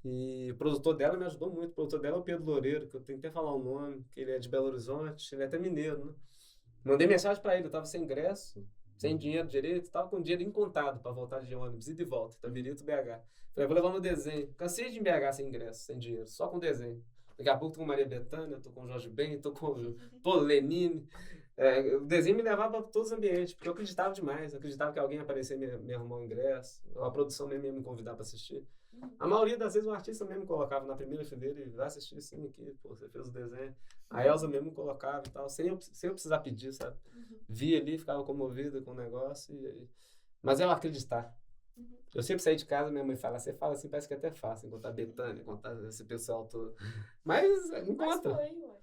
C: E o produtor dela me ajudou muito. O produtor dela é o Pedro Loureiro, que eu tenho que até falar o nome, que ele é de Belo Horizonte, ele é até mineiro, né? Mandei mensagem pra ele, eu tava sem ingresso, sem dinheiro direito, tava com dinheiro incontado pra voltar de ônibus, ida e volta, Itabirito, BH. Falei, vou levar no desenho. Cansei de ir em BH sem ingresso, sem dinheiro, só com desenho. Daqui a pouco tô com Maria Bethânia, tô com o Jorge Ben, tô com o Lenine. O desenho me levava para todos os ambientes, porque eu acreditava demais. Eu acreditava que alguém ia aparecer e me arrumar um ingresso, ou a produção mesmo ia me convidar para assistir. A maioria das vezes o artista mesmo me colocava na primeira fileira e vai assistir sim aqui, pô, você fez o desenho. A Elza mesmo me colocava e tal, sem eu precisar pedir, sabe? Via ali, ficava comovida com o negócio. Mas eu acreditar. Eu sempre saí de casa, minha mãe fala, você fala assim, parece que é até fácil, encontrar a Bethânia, encontrar esse pessoal todo. Mas encontra.
B: Mas foi, ué.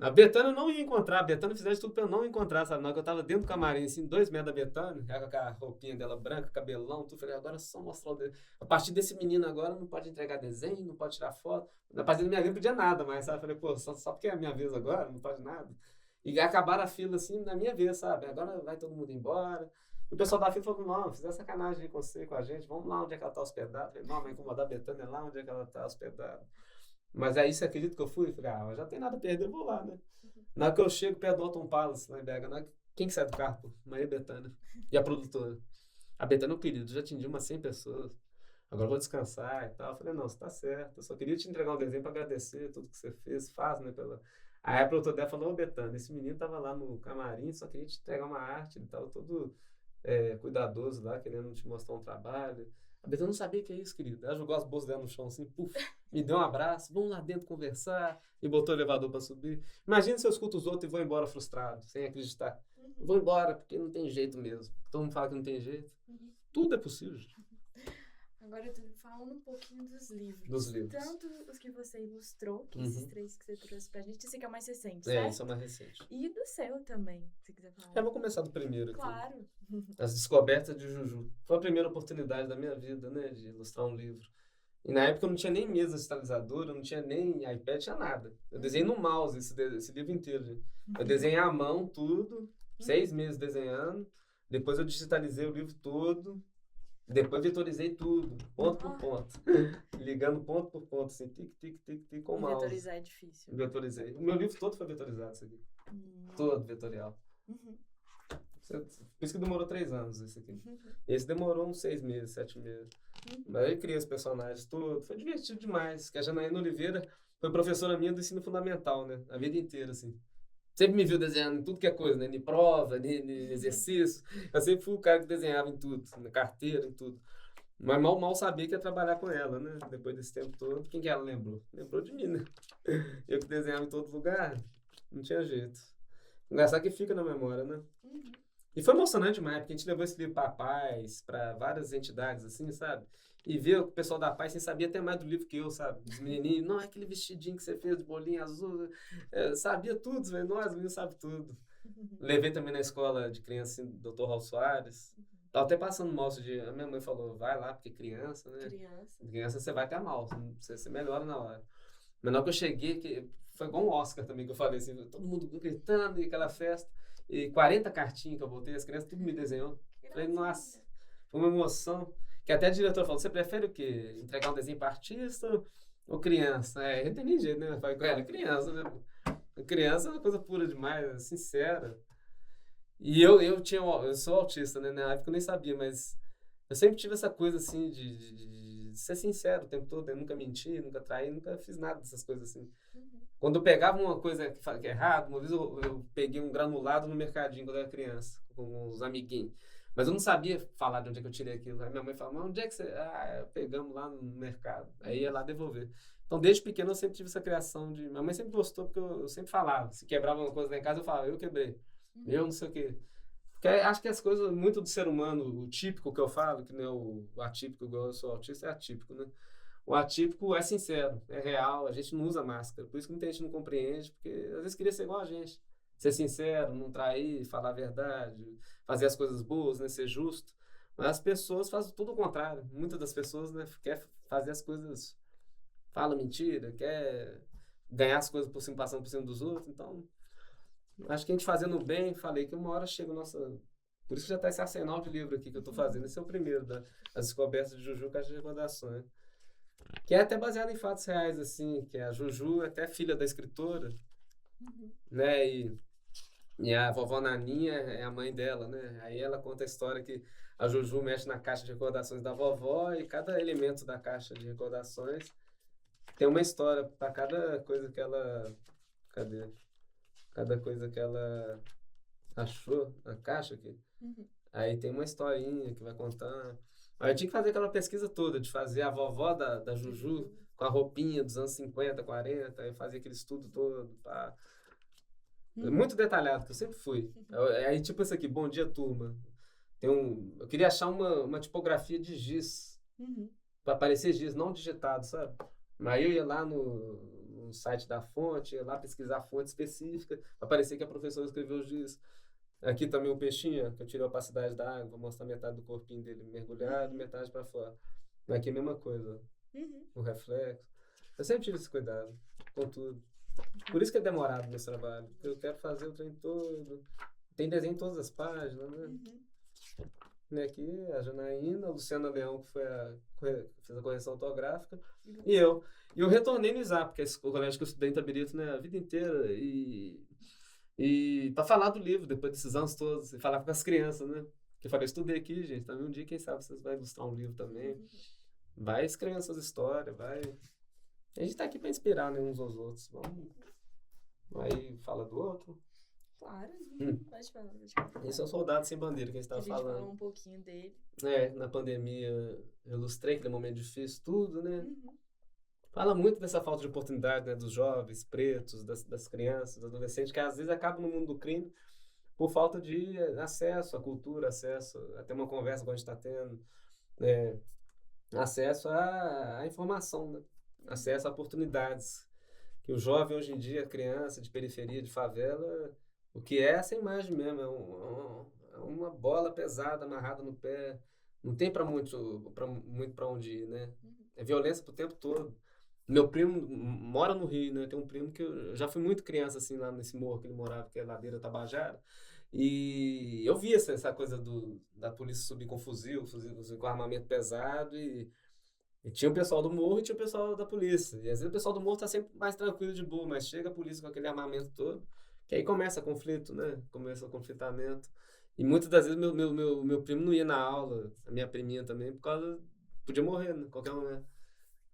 C: A Bethânia eu não ia encontrar, a Bethânia fizesse tudo pra eu não encontrar, sabe? Na hora que eu tava dentro do camarim, assim, 2 metros da Bethânia, com aquela roupinha dela branca, cabelão, tudo, falei, agora é só mostrar o desenho. A partir desse menino agora não pode entregar desenho, não pode tirar foto. A partir da minha vez não podia nada mais, sabe? Falei, pô, só porque é a minha vez agora, não pode nada. E acabaram a fila, assim, na minha vez, sabe? Agora vai todo mundo embora. E o pessoal da fila falou, não, fizeram sacanagem com você, com a gente, vamos lá onde é que ela tá hospedada. Falei, não, vai incomodar a Bethânia lá onde é que ela tá hospedada. Mas aí você acredita que eu fui? Falei, já tem nada a perder, eu vou lá, né? Na hora que eu chego perto do Alton Palace, lá em BH, quem que sai do carro? Pô? Maria Bethânia. E a produtora. A Bethânia, querido, já atendi umas 100 pessoas. Agora eu vou descansar e tal. Eu falei, não, você tá certo. Eu só queria te entregar um desenho pra agradecer tudo que você fez, né? Aí a produtora dela falou, ô Bethânia, esse menino tava lá no camarim, só queria te entregar uma arte, ele tava todo cuidadoso lá, querendo te mostrar um trabalho. A Bethânia não sabia o que é isso, querido. Ela jogou as bolsas dela no chão assim, puf, me deu um abraço, vamos lá dentro conversar, e botou o elevador para subir. Imagina se eu escuto os outros e vou embora frustrado, sem acreditar. Vou embora, porque não tem jeito mesmo. Todo mundo fala que não tem jeito. Tudo é possível.
B: Agora eu tô falando um pouquinho dos livros.
C: Dos livros.
B: Tanto os que você ilustrou, que esses 3 que você trouxe pra gente, esse que é o mais recente, certo?
C: Isso é mais recente.
B: E do seu também, se quiser falar.
C: Eu vou começar do primeiro aqui.
B: Claro.
C: As Descobertas de Juju. Foi a primeira oportunidade da minha vida, né, de ilustrar um livro. E na época eu não tinha nem mesa digitalizadora, não tinha nem iPad, tinha nada. Eu desenhei no mouse esse livro inteiro, gente. Eu desenhei à mão tudo, 6 meses desenhando. Depois eu digitalizei o livro todo. Depois vetorizei tudo, ponto por ponto. Ligando ponto por ponto, assim, tic, com o mouse.
B: Vetorizar é difícil.
C: Vetorizei. O meu livro todo foi vetorizado, isso aqui. Todo vetorial. Por isso que demorou 3 anos esse aqui. Esse demorou uns 6 meses, 7 meses. Mas eu criei os personagens todos. Foi divertido demais. Que a Janaína Oliveira foi professora minha do ensino fundamental, né? A vida inteira, assim. Sempre me viu desenhando em tudo que é coisa, né? Em prova, em exercício. Eu sempre fui o cara que desenhava em tudo, na carteira, em tudo. Mas mal sabia que ia trabalhar com ela, né? Depois desse tempo todo. Quem que ela lembrou? Lembrou de mim, né? Eu que desenhava em todo lugar, não tinha jeito. Engraçado que fica na memória, né? E foi emocionante demais, porque a gente levou esse livro para a Paz, para várias entidades, assim, sabe? E ver o pessoal da Paz sem saber até mais do livro que eu, sabe? Os menininhos, não, aquele vestidinho que você fez de bolinha azul, sabia tudo, velho, nós, os meninos sabem tudo. Levei também na escola de criança, assim, Dr. Raul Soares. Tava até passando mal esse dia, a minha mãe falou, vai lá, porque criança, né? Criança você vai até mal, você melhora na hora. Mas na hora que eu cheguei, que foi igual um Oscar também, que eu falei assim, todo mundo gritando e aquela festa. E 40 cartinhas que eu botei, as crianças tudo me desenhou. Falei, nossa, foi uma emoção. Que até a diretora falou, você prefere o quê? Entregar um desenho para artista ou criança? Não tem nem jeito, né? Eu falei, criança, né? Criança é uma coisa pura demais, sincera. E eu sou autista, né? Na época eu nem sabia, mas Eu sempre tive essa coisa, assim, de ser sincero o tempo todo. Eu nunca menti, nunca traí, nunca fiz nada dessas coisas, assim. Quando eu pegava uma coisa que é errada, uma vez eu peguei um granulado no mercadinho quando eu era criança, com uns amiguinhos. Mas eu não sabia falar de onde é que eu tirei aquilo. Aí minha mãe falava, mas onde é que você... Ah, pegamos lá no mercado. Aí ia lá devolver. Então, desde pequeno, eu sempre tive essa criação de... Minha mãe sempre gostou, porque eu sempre falava. Se quebrava uma coisa lá em casa, eu falava, eu quebrei. Eu não sei o quê. Porque acho que as coisas, muito do ser humano, o típico que eu falo, que não é o atípico, igual eu sou autista, é atípico, né? O atípico é sincero, é real, a gente não usa máscara. Por isso que muita gente não compreende, porque às vezes queria ser igual a gente. Ser sincero, não trair, falar a verdade, fazer as coisas boas, né? Ser justo. Mas as pessoas fazem tudo o contrário. Muitas das pessoas, né, quer fazer as coisas, fala mentira, quer ganhar as coisas por cima, passando por cima dos outros. Então, acho que a gente fazendo bem, falei que uma hora chega a nossa... Por isso que já está esse arsenal de livro aqui que eu estou fazendo. Esse é o primeiro, das descobertas de Juju, Caixa de Recordações. Que é até baseado em fatos reais, assim, que a Juju é até filha da escritora, né, e a vovó Naninha é a mãe dela, né, aí ela conta a história que a Juju mexe na caixa de recordações da vovó e cada elemento da caixa de recordações tem uma história para cada coisa que ela... Cadê? Cada coisa que ela achou na caixa aqui. Aí tem uma historinha que vai contando. Aí eu tinha que fazer aquela pesquisa toda, de fazer a vovó da Juju com a roupinha dos anos 50, 40, aí eu fazia aquele estudo todo, pá. Muito detalhado, que eu sempre fui. Aí tipo esse aqui, bom dia, turma. Eu queria achar uma tipografia de giz, para aparecer giz, não digitado, sabe? Aí eu ia lá no site da fonte, ia lá pesquisar a fonte específica, para aparecer que a professora escreveu o giz. Aqui também o peixinho, que eu tirei a opacidade da água, vou mostrar metade do corpinho dele mergulhado, metade para fora. Aqui é a mesma coisa, o reflexo. Eu sempre tive esse cuidado com tudo. Por isso que é demorado nesse trabalho, porque eu quero fazer o trem todo. Tem desenho em todas as páginas, né? Aqui a Janaína, a Luciana Leão, que fez a correção ortográfica, e eu. E eu retornei no ISAP, que é o colégio que eu estudei em Itabirito, né, a vida inteira, e para falar do livro, depois desses anos todos, e falar com as crianças, né? Que eu falei, estudei aqui, gente, também um dia, quem sabe, vocês vão ilustrar um livro também. Vai escrevendo suas histórias, vai... A gente tá aqui para inspirar, né, uns aos outros. Vamos... Aí fala do outro.
B: Claro, pode falar.
C: Esse é o Soldado Sem Bandeira que a gente tava falando.
B: A gente falou um pouquinho dele.
C: Na pandemia eu ilustrei aquele momento difícil, tudo, né? Fala muito dessa falta de oportunidade, né, dos jovens, pretos, das crianças, dos adolescentes, que às vezes acabam no mundo do crime por falta de acesso à cultura, acesso a ter uma conversa que a gente está tendo, acesso à informação, né? Acesso a oportunidades. Que o jovem hoje em dia, criança de periferia, de favela, o que é essa imagem mesmo, é uma bola pesada amarrada no pé, não tem muito para onde ir, né? É violência pro tempo todo. Meu primo mora no Rio, né? Tem um primo que eu já fui muito criança, assim, lá nesse morro que ele morava, que é Ladeira Tabajara. E eu vi essa coisa da polícia subir com fuzil com armamento pesado. E tinha o pessoal do morro e tinha o pessoal da polícia. E às vezes o pessoal do morro tá sempre mais tranquilo, de boa, mas chega a polícia com aquele armamento todo, que aí começa conflito, né? Começa o conflitamento. E muitas das vezes meu primo não ia na aula, a minha priminha também, por causa... Podia morrer, né? Qualquer momento.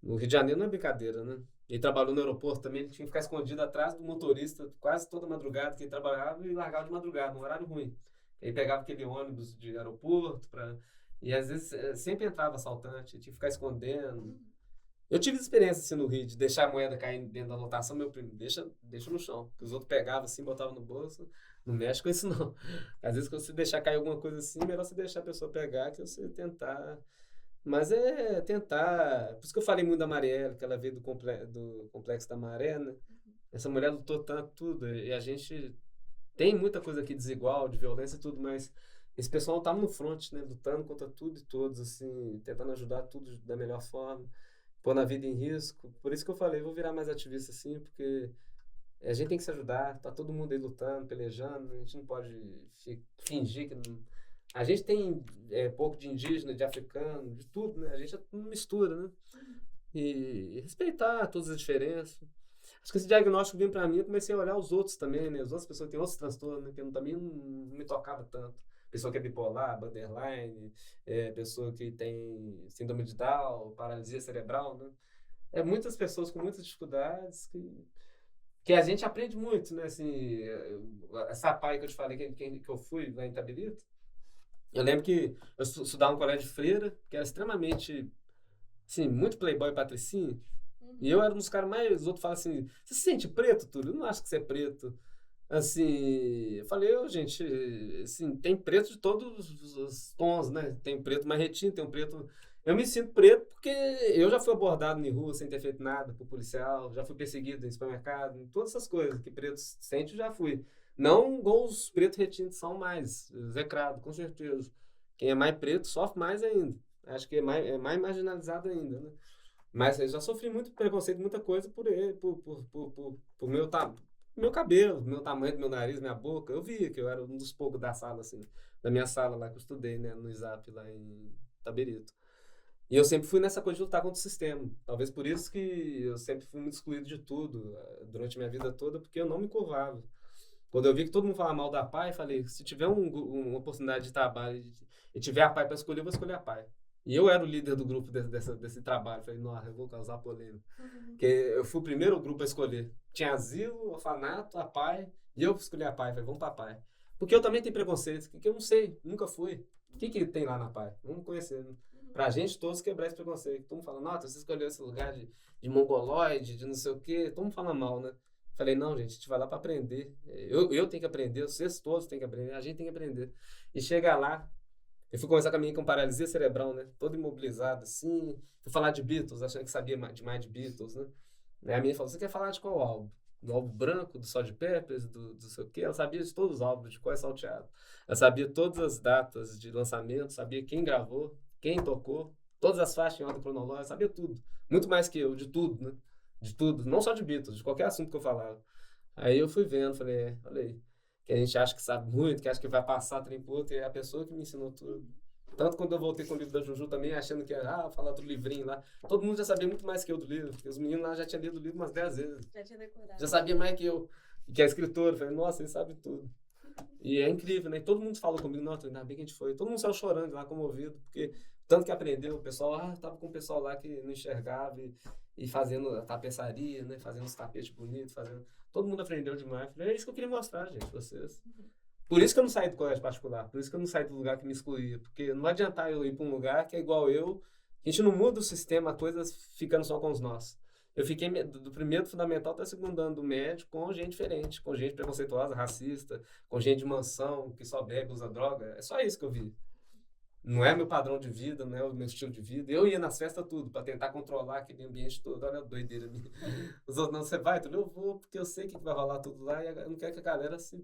C: No Rio de Janeiro não é brincadeira, né? Ele trabalhou no aeroporto também, ele tinha que ficar escondido atrás do motorista quase toda madrugada que ele trabalhava e largava de madrugada, num horário ruim. Ele pegava aquele ônibus de aeroporto e às vezes sempre entrava assaltante, tinha que ficar escondendo. Eu tive experiência assim no Rio, de deixar a moeda cair dentro da lotação, meu primo, deixa no chão. Que os outros pegavam assim, botavam no bolso, não mexe com isso não. Às vezes quando você deixar cair alguma coisa assim, é melhor você deixar a pessoa pegar que você tentar... Mas é tentar... Por isso que eu falei muito da Marielle, que ela veio do Complexo da Maré, né? Essa mulher lutou tanto, tudo. E a gente tem muita coisa aqui desigual, de violência e tudo, mas esse pessoal estava no front, né? Lutando contra tudo e todos, assim, tentando ajudar tudo da melhor forma, pondo a vida em risco. Por isso que eu falei, vou virar mais ativista, assim, porque a gente tem que se ajudar. Tá todo mundo aí lutando, pelejando. A gente não pode fingir que não... A gente tem pouco de indígena, de africano, de tudo, né? A gente é tudo mistura, né? E respeitar todas as diferenças. Acho que esse diagnóstico veio pra mim, eu comecei a olhar os outros também, né? As outras pessoas que têm outros transtornos, né? Que também não me tocava tanto. pessoa que é bipolar, borderline, pessoa que tem síndrome de Down, paralisia cerebral, né? Muitas pessoas com muitas dificuldades que a gente aprende muito, né? Assim, essa PAI que eu te falei que eu fui lá em Itabirito, eu lembro que eu estudava no colégio de freira, que era extremamente, assim, muito playboy patricinho, e eu era um dos caras mais, os outros falam assim, você se sente preto, Túlio? Eu não acho que você é preto. Assim, eu falei, gente, assim, tem preto de todos os tons, né? Tem preto mais retinto, tem um preto... Eu me sinto preto porque eu já fui abordado em rua sem ter feito nada por policial, já fui perseguido em supermercado, todas essas coisas que preto sente, eu já fui. Não igual os pretos retintos são mais, execrado, com certeza. Quem é mais preto sofre mais ainda. Acho que é mais marginalizado ainda, né? Mas eu já sofri muito preconceito, muita coisa por meu cabelo, meu tamanho do meu nariz, minha boca. Eu via que eu era um dos poucos da sala, assim, da minha sala lá que eu estudei, né, no ISAP, lá em Itabirito. E eu sempre fui nessa coisa de lutar contra o sistema. Talvez por isso que eu sempre fui muito excluído de tudo durante a minha vida toda, porque eu não me curvava. Quando eu vi que todo mundo falava mal da PAI, eu falei, se tiver uma oportunidade de trabalho e tiver a PAI para escolher, eu vou escolher a PAI. E eu era o líder do grupo desse trabalho. Falei, nossa, eu vou causar polêmica. Porque eu fui o primeiro grupo a escolher. Tinha asilo, orfanato, a PAI, e eu escolhi a PAI. Falei, vamos pra PAI. Porque eu também tenho preconceito, que eu não sei, nunca fui. O que tem lá na PAI? Vamos conhecer, né? Pra gente todos quebrar esse preconceito. Todo mundo fala, nossa, você escolheu esse lugar de mongoloide, de não sei o quê. Todo mundo fala mal, né? Falei, não, gente, a gente vai lá pra aprender. Eu tenho que aprender, vocês todos têm que aprender, a gente tem que aprender. E chega lá, eu fui conversar com a menina com paralisia cerebral, né? Todo imobilizado, assim. Fui falar de Beatles, achando que sabia demais de Beatles, né? Aí a menina falou, você quer falar de qual álbum? Do álbum branco, do Sgt. Peppers, do sei o quê? Ela sabia de todos os álbuns, de qual é salteado. Ela sabia todas as datas de lançamento, sabia quem gravou, quem tocou, todas as faixas em ordem cronológica, sabia tudo. Muito mais que eu, de tudo, né? De tudo, não só de Beatles, de qualquer assunto que eu falava. Aí eu fui vendo, falei, olha aí. Que a gente acha que sabe muito, que acha que vai passar trem pro outro, e é a pessoa que me ensinou tudo. Tanto quando eu voltei com o livro da Juju também, achando que era, falar do livrinho lá. Todo mundo já sabia muito mais que eu do livro, porque os meninos lá já tinham lido o livro umas 10 vezes.
B: Já tinha decorado.
C: Já sabia mais que eu, que é escritor. Eu falei, nossa, ele sabe tudo. E é incrível, né? E todo mundo falou comigo, nossa, ainda bem que a gente foi. Todo mundo saiu chorando lá, comovido, porque tanto que aprendeu, o pessoal, tava com o pessoal lá que não enxergava e fazendo a tapeçaria, né? Fazendo os tapetes bonitos, fazendo... Todo mundo aprendeu demais. Falei, é isso que eu queria mostrar, gente, pra vocês. Por isso que eu não saí do colégio particular, por isso que eu não saí do lugar que me excluía, porque não vai adiantar eu ir para um lugar que é igual eu, a gente não muda o sistema, coisas ficando só com os nossos. Eu fiquei do primeiro do fundamental até o segundo ano do médio com gente diferente, com gente preconceituosa, racista, com gente de mansão, que só bebe, usa droga, é só isso que eu vi. Não é meu padrão de vida, não é o meu estilo de vida. Eu ia nas festas tudo, para tentar controlar aquele ambiente todo. Olha a doideira minha. Os outros, não, você vai? Eu vou, porque eu sei que vai rolar tudo lá e eu não quero que a galera se...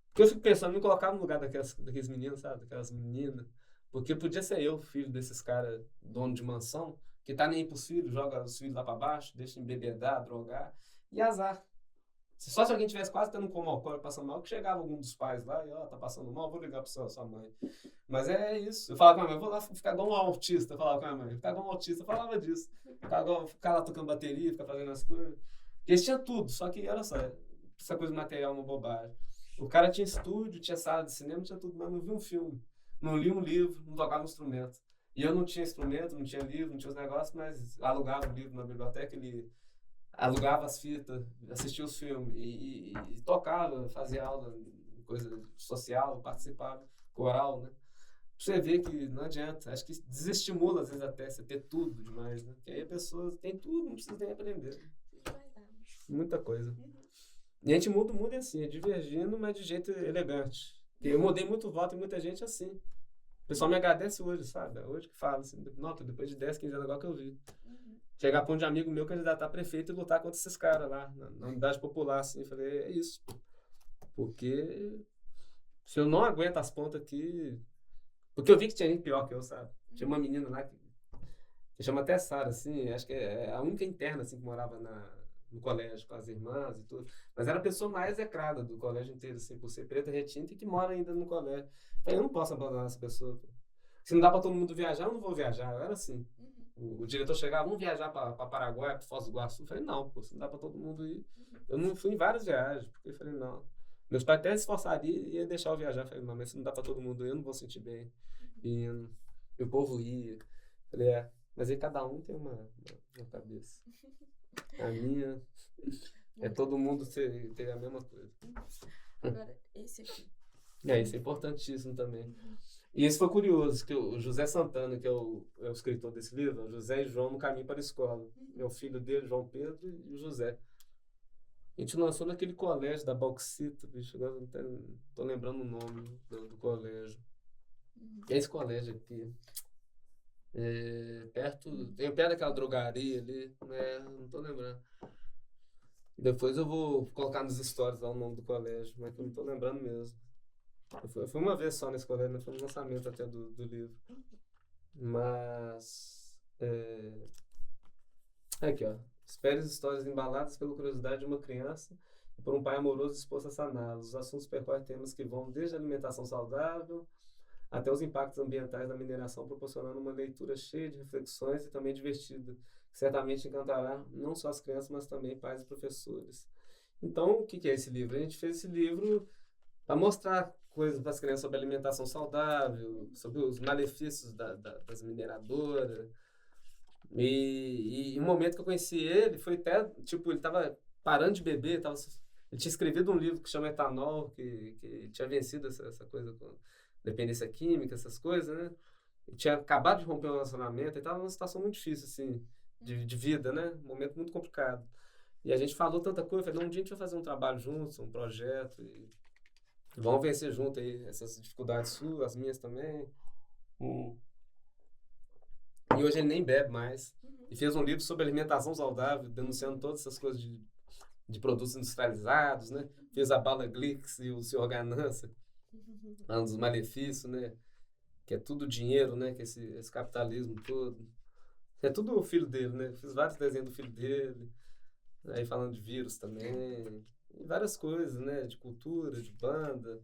C: Porque eu fico pensando em me colocar no lugar daqueles meninos, sabe? Daquelas meninas. Porque podia ser eu, filho desses caras, dono de mansão, que tá nem aí pros filhos, joga os filhos lá pra baixo, deixa embebedar, drogar, e azar. Só se alguém tivesse quase tendo um coma alcoólico, passando mal, que chegava algum dos pais lá e, tá passando mal, vou ligar pra sua mãe. Mas é isso. Eu falava com a minha mãe, vou lá ficar igual um autista, eu falava com a minha mãe, ficar igual um autista, eu falava disso. Ficar lá tocando bateria, ficar fazendo as coisas. Porque eles tinham tudo, só que, olha só, essa coisa material é uma bobagem. O cara tinha estúdio, tinha sala de cinema, tinha tudo, mas não via um filme, não lia um livro, não tocava um instrumento. E eu não tinha instrumento, não tinha livro, não tinha os negócios, mas alugava o livro na biblioteca, ele alugava as fitas, assistia os filmes e tocava, fazia aula, coisa social, participava, coral, né? Pra você ver que não adianta, acho que desestimula às vezes até você ter tudo demais, né? Porque aí a pessoa tem tudo, não precisa nem aprender. Muita coisa. E a gente muda o mundo assim, é divergindo, mas de jeito elegante. Eu mudei muito voto e muita gente assim. O pessoal me agradece hoje, sabe? Hoje que fala assim, nota, depois de 10, 15 anos agora que eu vi. Chegar para um de amigo meu candidatar a prefeito e lutar contra esses caras lá, na unidade popular, assim. Eu falei, é isso. Porque se eu não aguento as pontas aqui... Porque eu vi que tinha gente pior que eu, sabe? Tinha uma menina lá que chama até Sara, assim, acho que é a única interna, assim, que morava no colégio com as irmãs e tudo. Mas era a pessoa mais execrada do colégio inteiro, assim, por ser preta, retinta e que mora ainda no colégio. Eu falei, eu não posso abandonar essa pessoa. Pô. Se não dá pra todo mundo viajar, eu não vou viajar. Eu era assim. O diretor chegava, vamos viajar pra Paraguai, pra Foz do Iguaçu. Eu falei, não, pô, se não dá pra todo mundo ir. Eu não fui em várias viagens, porque eu falei, não. Meus pais até se esforçariam e ia deixar eu viajar. Falei, mas se não dá pra todo mundo, eu não vou sentir bem indo. E o povo ia. Falei, mas aí cada um tem uma cabeça. A minha é todo mundo ter a mesma coisa.
B: Agora, esse aqui.
C: Isso é importantíssimo também. E esse foi curioso, que o José Santana, que é o escritor desse livro, José e João no Caminho para a Escola. É o filho dele, João Pedro, e o José. A gente lançou naquele colégio da Bauxita, bicho, agora não tô lembrando o nome do colégio. É esse colégio aqui. Perto daquela drogaria ali, não tô lembrando. Depois eu vou colocar nos stories lá o nome do colégio, mas que eu não tô lembrando mesmo. Eu fui uma vez só nesse colégio, foi no lançamento até do livro. Mas. Aqui, ó. Espere as histórias embaladas pela curiosidade de uma criança e por um pai amoroso disposto a saná-los. Os assuntos percorrem temas que vão desde a alimentação saudável até os impactos ambientais da mineração, proporcionando uma leitura cheia de reflexões e também divertida, que certamente encantará não só as crianças, mas também pais e professores. Então, o que é esse livro? A gente fez esse livro para mostrar coisas para as crianças sobre alimentação saudável, sobre os malefícios das mineradoras. E o momento que eu conheci ele foi até, tipo, ele estava parando de beber, ele tinha escrevido um livro que chama Etanol, que tinha vencido essa coisa com dependência química, essas coisas, né? Ele tinha acabado de romper um relacionamento, ele estava numa situação muito difícil, assim, de vida, né? Um momento muito complicado. E a gente falou tanta coisa, falei, um dia a gente vai fazer um trabalho juntos, um projeto, e vamos vencer junto aí essas dificuldades suas, as minhas também. E hoje ele nem bebe mais. E fez um livro sobre alimentação saudável, denunciando todas essas coisas de produtos industrializados, né? Fez a Bala Glix e o Senhor Ganância, falando dos malefícios, né? Que é tudo dinheiro, né? Que esse capitalismo todo. É tudo o filho dele, né? Fiz vários desenhos do filho dele. Aí falando de vírus também. E várias coisas, né? De cultura, de banda,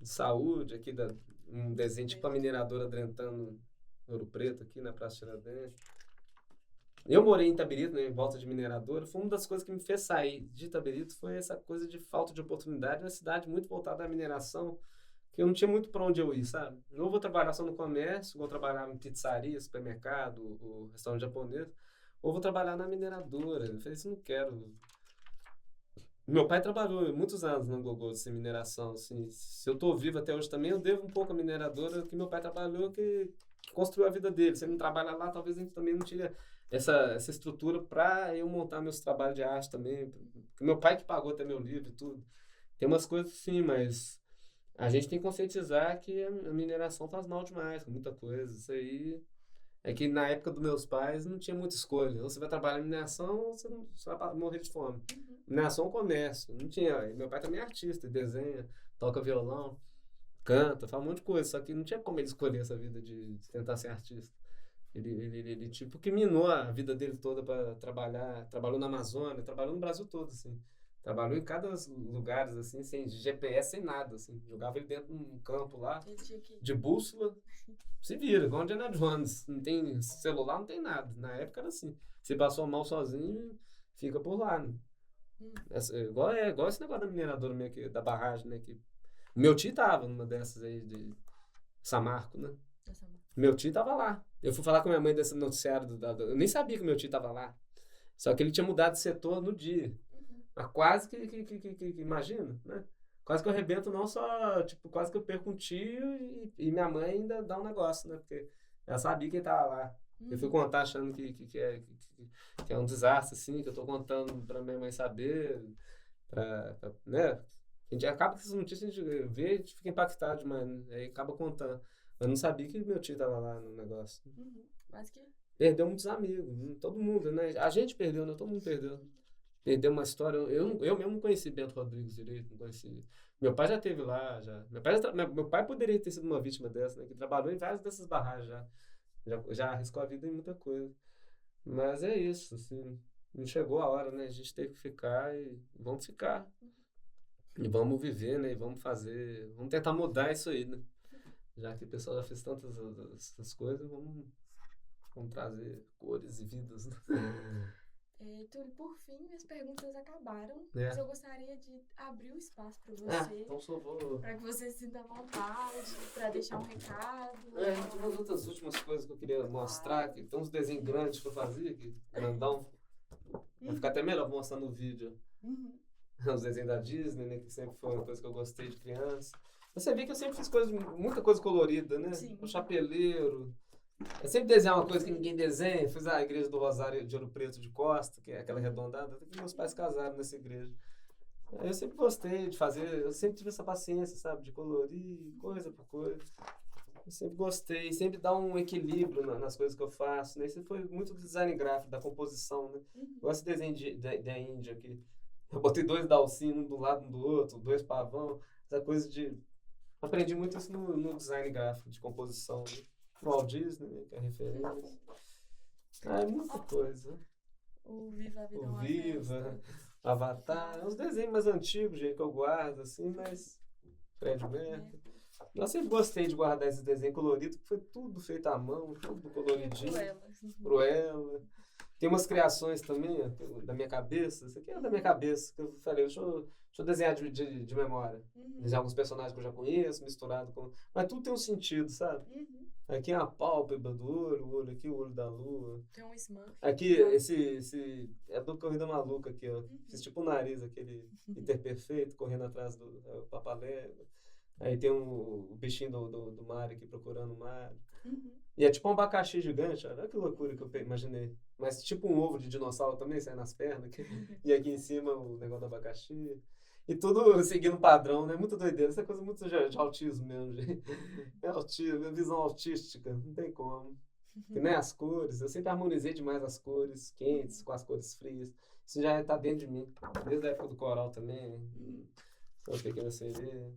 C: de saúde. Aqui, um desenho tipo a mineradora drentando Ouro Preto aqui na Praça Tiradentes. Eu morei em Itabirito, né, em volta de mineradora. Foi uma das coisas que me fez sair de Itabirito, foi essa coisa de falta de oportunidade na cidade muito voltada à mineração, que eu não tinha muito para onde eu ir, sabe? Eu vou trabalhar só no comércio, vou trabalhar em pizzaria, supermercado, o restaurante japonês, ou vou trabalhar na mineradora. Eu falei, isso não quero. Meu pai trabalhou muitos anos no Gogô de mineração, assim. Se eu estou vivo até hoje também, eu devo um pouco à mineradora que meu pai trabalhou, que construiu a vida dele. Se ele não trabalha lá, talvez a gente também não tinha essa estrutura para eu montar meus trabalhos de arte também. Porque meu pai que pagou até meu livro e tudo. Tem umas coisas sim, mas a gente tem que conscientizar que a mineração faz mal demais, com muita coisa. Isso aí é que na época dos meus pais não tinha muita escolha. Ou você vai trabalhar em mineração ou você vai morrer de fome. Mineração é um comércio. Não tinha. Meu pai também é artista, desenha, toca violão, canta, faz um monte de coisa. Só que não tinha como ele escolher essa vida de tentar ser artista. Ele tipo que minou a vida dele toda para trabalhar. Trabalhou na Amazônia, trabalhou no Brasil todo, assim. Trabalhou em cada lugar, assim, sem GPS, sem nada, assim. Jogava ele dentro de um campo lá, de bússola. Se vira, igual o Indiana Jones. Não tem celular, não tem nada. Na época era assim. Você passou mal sozinho, fica por lá, né? Igual esse negócio da mineradora minha aqui, da barragem, né? Que meu tio tava numa dessas aí de Samarco, né? Meu tio tava lá. Eu fui falar com minha mãe desse noticiário. Eu nem sabia que meu tio tava lá. Só que ele tinha mudado de setor no dia. Mas quase que imagina, né? Quase que eu arrebento, não só, tipo, quase que eu perco um tio e minha mãe ainda dá um negócio, né? Porque ela sabia que ele tava lá. Eu fui contar achando que é um desastre, assim, que eu tô contando pra minha mãe saber, né? A gente acaba com essas notícias, a gente vê, a gente fica impactado demais, né? Aí acaba contando. Eu não sabia que meu tio tava lá no negócio.
B: Quase que...
C: Perdeu muitos amigos, todo mundo, né? A gente perdeu, né? Todo mundo perdeu. Perdeu uma história. Eu mesmo não conheci Bento Rodrigues direito, não conheci. Meu pai já esteve lá, já. Meu pai poderia ter sido uma vítima dessa, né? Que trabalhou em várias dessas barragens já. Já arriscou a vida em muita coisa. Mas é isso, assim. Não chegou a hora, né? A gente tem que ficar e vamos ficar. E vamos viver, né? E vamos fazer. Vamos tentar mudar isso aí, né? Já que o pessoal já fez tantas essas coisas, vamos trazer cores e vidas, né?
B: Túlio, por fim, minhas perguntas acabaram,
C: É.
B: mas eu gostaria de abrir o espaço para
C: Ah,
B: você,
C: então só vou...
B: para que você se sinta à vontade, para deixar um recado.
C: Tem umas outras últimas coisas que eu queria mostrar, que tem uns desenhos grandes que eu fazia, que grandão. Vai ficar até melhor mostrar no vídeo.
B: Uhum.
C: Os desenhos da Disney, né, que sempre foi uma coisa que eu gostei de criança. Você vê que eu sempre fiz muita coisa colorida, né?
B: Sim.
C: O chapeleiro. Eu sempre desenhava uma coisa que ninguém desenha. Fiz a igreja do Rosário de Ouro Preto de Costa, que é aquela arredondada. Até que meus pais casaram nessa igreja. Eu sempre gostei de fazer, eu sempre tive essa paciência, sabe? De colorir coisa por coisa. Eu sempre gostei, sempre dá um equilíbrio nas coisas que eu faço, né? Isso foi muito do design gráfico, da composição, né? Eu gosto de desenho da Índia aqui. Eu botei 2 dalcinos, um do lado um do outro, 2 pavão, essa coisa de... Aprendi muito isso no design gráfico, de composição, né? No Walt Disney, né, que é referência. É muita coisa.
B: O Viva a Vida é
C: O
B: uma
C: Viva,
B: Festa.
C: Avatar, uns desenhos mais antigos, gente, que eu guardo, assim, mas... Fred Mercury. Eu sempre gostei de guardar esses desenhos coloridos, porque foi tudo feito à mão, tudo coloridinho. Cruella. Tem umas criações também, ó, da minha cabeça. Isso aqui é da minha cabeça, que eu falei, deixa eu desenhar de memória. Desenhar alguns personagens que eu já conheço, misturado com... Mas tudo tem um sentido, sabe? Aqui é a pálpebra do olho, o olho aqui, o olho da lua.
B: Tem um Smurf.
C: Aqui, esse é do Corrida Maluca aqui, ó. Fiz tipo o nariz, aquele hiperperfeito, correndo atrás do Papalégua. Aí tem o bichinho do Mario aqui, procurando o Mario. E é tipo um abacaxi gigante, olha que loucura que eu imaginei. Mas tipo um ovo de dinossauro também, sai nas pernas. Aqui. E aqui em cima o negócio do abacaxi. E tudo seguindo padrão, né? Muito doideira. Essa é coisa muito de autismo mesmo, gente. É autismo, é visão autística, não tem como. E nem as cores, eu sempre harmonizei demais as cores quentes com as cores frias. Isso já tá dentro de mim. Desde a época do coral também. Uma pequena sereia.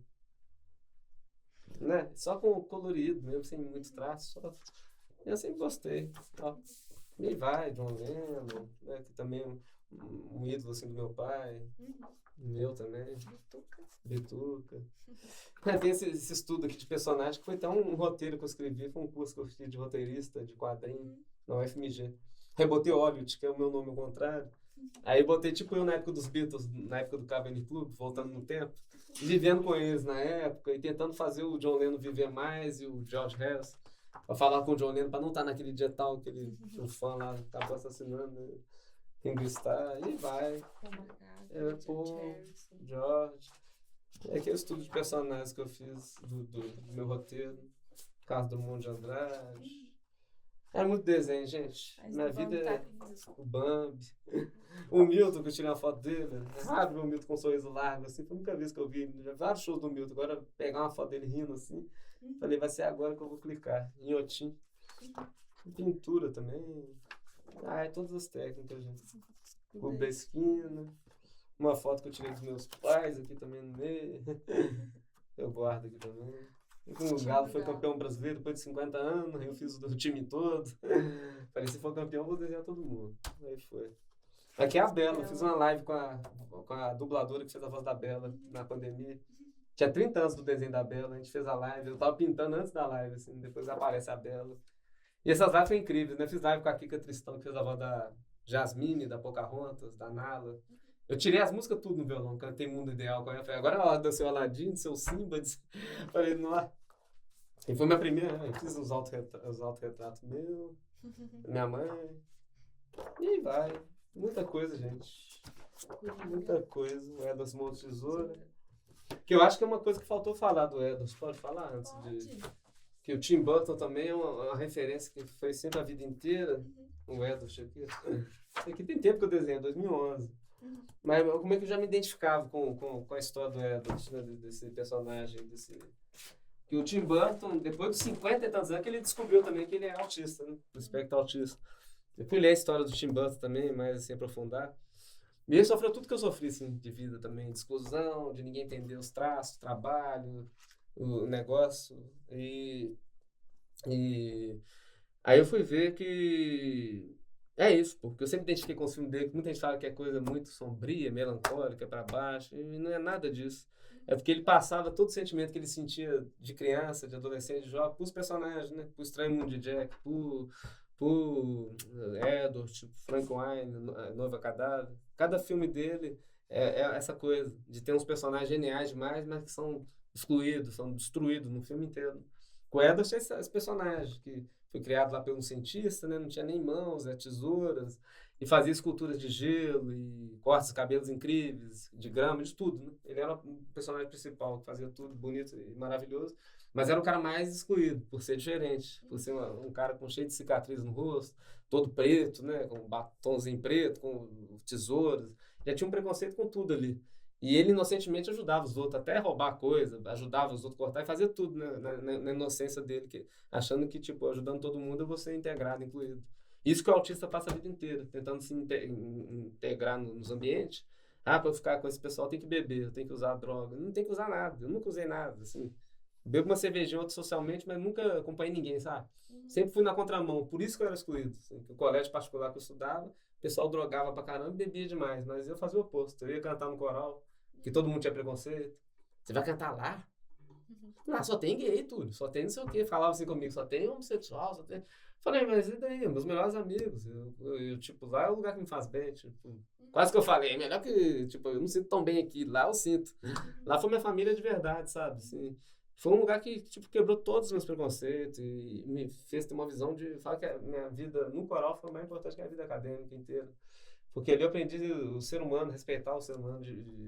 C: Né? Só com colorido mesmo, sem muito traço. Só... Eu sempre gostei. Ó. E vai, John Lennon, né? Que também é um ídolo assim, do meu pai. Meu também. Bituca. Tem esse estudo aqui de personagem que foi até um roteiro que eu escrevi, foi um curso que eu fiz de roteirista, de quadrinho, na UFMG. Aí botei Olliott, que é o meu nome ao contrário. Aí botei tipo eu na época dos Beatles, na época do Cavern Club, voltando no tempo, vivendo com eles na época e tentando fazer o John Lennon viver mais e o George Harrison, pra falar com o John Lennon, pra não estar naquele dia tal que o fã lá acabou assassinando Ringo Starr, e vai. George. É aquele estudo de personagens que eu fiz do meu roteiro, Carlos Drummond de Andrade. É muito desenho, gente. Minha vida é o Bambi. O Milton, que eu tirei uma foto dele. É raro ver o Milton com um sorriso largo, assim. Foi a única vez que eu vi. Já vários shows do Milton. Agora, pegar uma foto dele rindo, assim. Falei, vai ser agora que eu vou clicar. Inhotim. Pintura também. É todas as técnicas, gente. Cubo da esquina. Uma foto que eu tirei dos meus pais aqui também no meio. Eu guardo aqui também. O Galo foi campeão brasileiro depois de 50 anos, eu fiz o time todo. Falei, se for campeão, eu vou desenhar todo mundo. Aí foi. Aqui é a Bela, eu fiz uma live com a dubladora que fez a voz da Bela na pandemia. Tinha 30 anos do desenho da Bela, a gente fez a live, eu tava pintando antes da live, assim, depois aparece a Bela. E essas lives foram incríveis, né? Fiz live com a Kika Tristão, que fez a voz da Jasmine, da Pocahontas, da Nala. Eu tirei as músicas tudo no violão, cantei Mundo Ideal com ela. Falei, agora é a hora do seu Aladdin, do seu Simba. Falei, não. E foi minha primeira, eu fiz os autorretratos meus, minha mãe. E aí vai. Muita coisa, gente. Muita coisa. O Edwards Mão de Tesoura. Que eu acho que é uma coisa que faltou falar do Edwards. Pode falar antes de... Que o Tim Burton também é uma referência que foi sempre a vida inteira. O Edwards aqui. Aqui tem tempo que eu desenho, 2011. Mas como é que eu já me identificava com a história do Edwards, né, desse personagem, que o Tim Burton, depois dos 50 e tantos anos, que ele descobriu também que ele é autista, né, do espectro autista. Eu fui ler a história do Tim Burton também, mais assim, aprofundar. E ele sofreu tudo que eu sofri, assim, de vida também, de exclusão, de ninguém entender os traços, o trabalho, o negócio. E aí eu fui ver que... É isso, porque eu sempre identifiquei com os filmes dele, que muita gente fala que é coisa muito sombria, melancólica, pra baixo, e não é nada disso. É porque ele passava todo o sentimento que ele sentia de criança, de adolescente, de jovem, pros personagens, né? Pro Estranho Mundo de Jack, por Edward, tipo Frank Wine, Noiva Cadáver. Cada filme dele é essa coisa de ter uns personagens geniais demais, mas que são excluídos, são destruídos no filme inteiro. Com o Edward, esse personagem que foi criado lá por um cientista, né? Não tinha nem mãos, tesouras, e fazia esculturas de gelo e cortes de cabelos incríveis, de grama, de tudo, né? Ele era o personagem principal, que fazia tudo bonito e maravilhoso, mas era o cara mais excluído, por ser diferente, por ser um cara com cheio de cicatriz no rosto, todo preto, né? Com batonzinho preto, com tesouras. Já tinha um preconceito com tudo ali. E ele inocentemente ajudava os outros, até roubar coisa, ajudava os outros a cortar e fazia tudo, né? Na inocência dele, achando que, tipo, ajudando todo mundo eu vou ser integrado, incluído. Isso que o autista passa a vida inteira, tentando se integrar nos ambientes. Para eu ficar com esse pessoal, tem que beber, eu tenho que usar droga. Não tem que usar nada, eu nunca usei nada, assim. Bebo uma cervejinha ou outra socialmente, mas nunca acompanhei ninguém, sabe? Sempre fui na contramão, por isso que eu era excluído. Assim, o colégio particular que eu estudava, o pessoal drogava pra caramba e bebia demais, mas eu fazia o oposto. Eu ia cantar no coral, que todo mundo tinha preconceito. Você vai cantar lá? Lá só tem gay, tudo. Só tem não sei o quê. Falava assim comigo, só tem homossexual, só tem... Falei, mas e daí? Meus melhores amigos. Eu, tipo, lá é o lugar que me faz bem, tipo... Quase que eu falei, é melhor que, tipo, eu não sinto tão bem aqui. Lá eu sinto. Lá foi minha família de verdade, sabe? Assim, foi um lugar que, tipo, quebrou todos os meus preconceitos e me fez ter uma visão de... Falar que a minha vida no coral foi mais importante que a vida acadêmica inteira. Porque ali eu aprendi o ser humano, respeitar o ser humano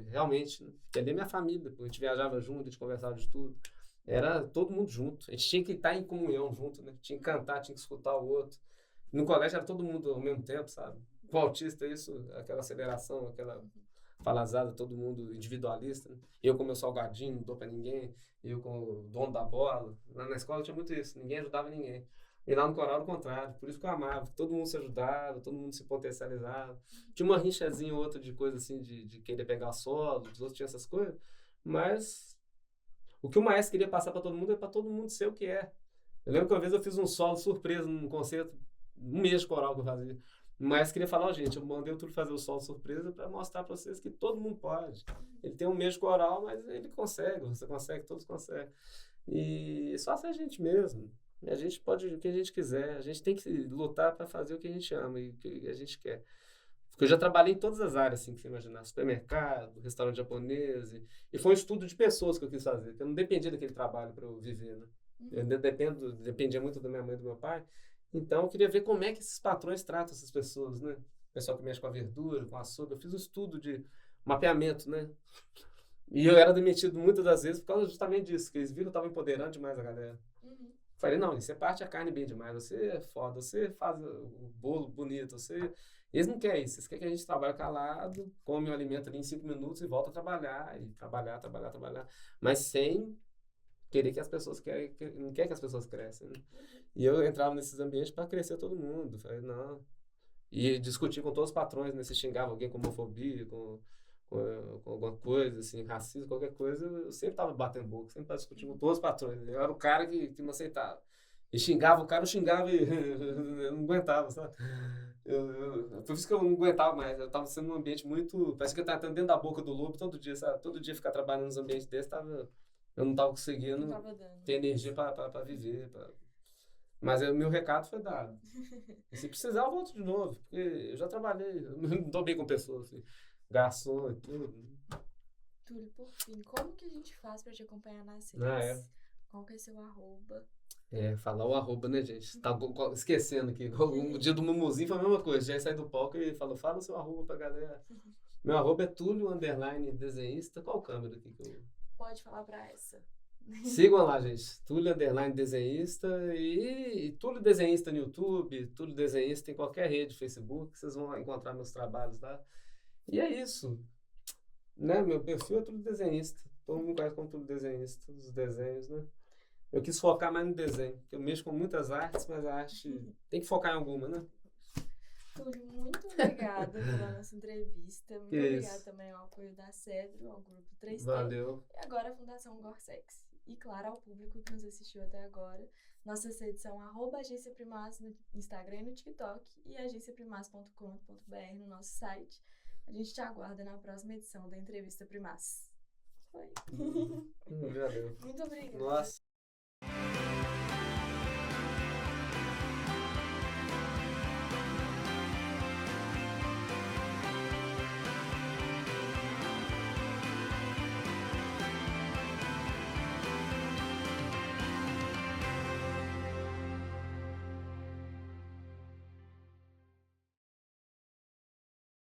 C: realmente. Né? Porque ali é minha família, porque a gente viajava junto, a gente conversava de tudo. Era todo mundo junto. A gente tinha que estar em comunhão junto, né? Tinha que cantar, tinha que escutar o outro. No colégio era todo mundo ao mesmo tempo, sabe? Com o autista, isso, aquela aceleração, aquela falazada, todo mundo individualista. Né? Eu com meu salgadinho, não dou pra ninguém. Eu com o dono da bola. Lá na escola tinha muito isso, ninguém ajudava ninguém. E lá no coral, ao contrário. Por isso que eu amava. Todo mundo se ajudava, todo mundo se potencializava. Tinha uma rinchazinha ou outra de coisa assim, de querer pegar solo, os outros tinham essas coisas. Mas o que o maestro queria passar para todo mundo é para todo mundo ser o que é. Eu lembro que uma vez eu fiz um solo surpresa num concerto, um mês de coral que eu fazia. O maestro queria falar, gente, eu mandei o Túlio fazer o solo surpresa para mostrar para vocês que todo mundo pode. Ele tem um mês de coral, mas ele consegue, você consegue, todos conseguem. E só ser a gente mesmo. A gente pode o que a gente quiser, a gente tem que lutar para fazer o que a gente ama e o que a gente quer. Porque eu já trabalhei em todas as áreas, assim, que você imaginar, supermercado, restaurante japonês, e foi um estudo de pessoas que eu quis fazer, porque eu não dependia daquele trabalho para eu viver, né? Eu dependia muito da minha mãe e do meu pai, então eu queria ver como é que esses patrões tratam essas pessoas, né? O pessoal que mexe com a verdura, com açúcar, eu fiz um estudo de mapeamento, né? E eu era demitido muitas das vezes por causa justamente disso, que eles viram que eu estava empoderando demais a galera. Falei, não, você parte a carne bem demais, você é foda, você faz o bolo bonito, você... Eles não querem isso, eles querem que a gente trabalhe calado, come o alimento ali em 5 minutos e volta a trabalhar, e trabalhar, mas sem querer que as pessoas não quer que as pessoas cresçam, né? E eu entrava nesses ambientes para crescer todo mundo, falei, não. E discutir com todos os patrões, né, se xingava alguém com homofobia, com alguma coisa, assim, racismo, qualquer coisa, eu sempre tava batendo boca, sempre tava discutindo com todos os patrões. Eu era o cara que não aceitava. E xingava o cara, eu xingava e eu não aguentava, sabe? Por isso que eu não aguentava mais. Eu tava sendo num ambiente muito... Parece que eu tava dentro da boca do lobo todo dia, sabe? Todo dia ficar trabalhando nos ambientes desses, eu não tava conseguindo ter energia pra viver. Mas o meu recado foi dado. E se precisar, eu volto de novo, porque eu já trabalhei, eu não tô bem com pessoas, assim. Garçom e tudo.
B: Túlio, por fim, como que a gente faz pra te acompanhar nas redes? Qual que é seu arroba?
C: Falar o arroba, né, gente? Tá esquecendo aqui. O dia do Mumuzinho foi a mesma coisa. Já saí do palco e falou, fala o seu arroba pra galera. Meu arroba é Túlio_desenhista. Qual câmera aqui que eu...
B: Pode falar pra essa.
C: Sigam lá, gente. Túlio_desenhista e Túlio Desenhista no YouTube, Túlio Desenhista em qualquer rede, Facebook. Vocês vão encontrar meus trabalhos lá. E é isso, né? Meu perfil é Túlio Desenhista. Todo mundo conhece como Túlio Desenhista, os desenhos, né? Eu quis focar mais no desenho, porque eu mexo com muitas artes, mas a arte tem que focar em alguma, né?
B: Túlio, muito obrigada pela nossa entrevista. Muito obrigada também ao apoio da Cedro, ao Grupo 3T.
C: Valeu.
B: E agora a Fundação Gorsex. E claro, ao público que nos assistiu até agora. Nossas redes são @Agência Primaz no Instagram e no TikTok e agenciaprimaz.com.br no nosso site. A gente te aguarda na próxima edição da Entrevista Primaz. Foi.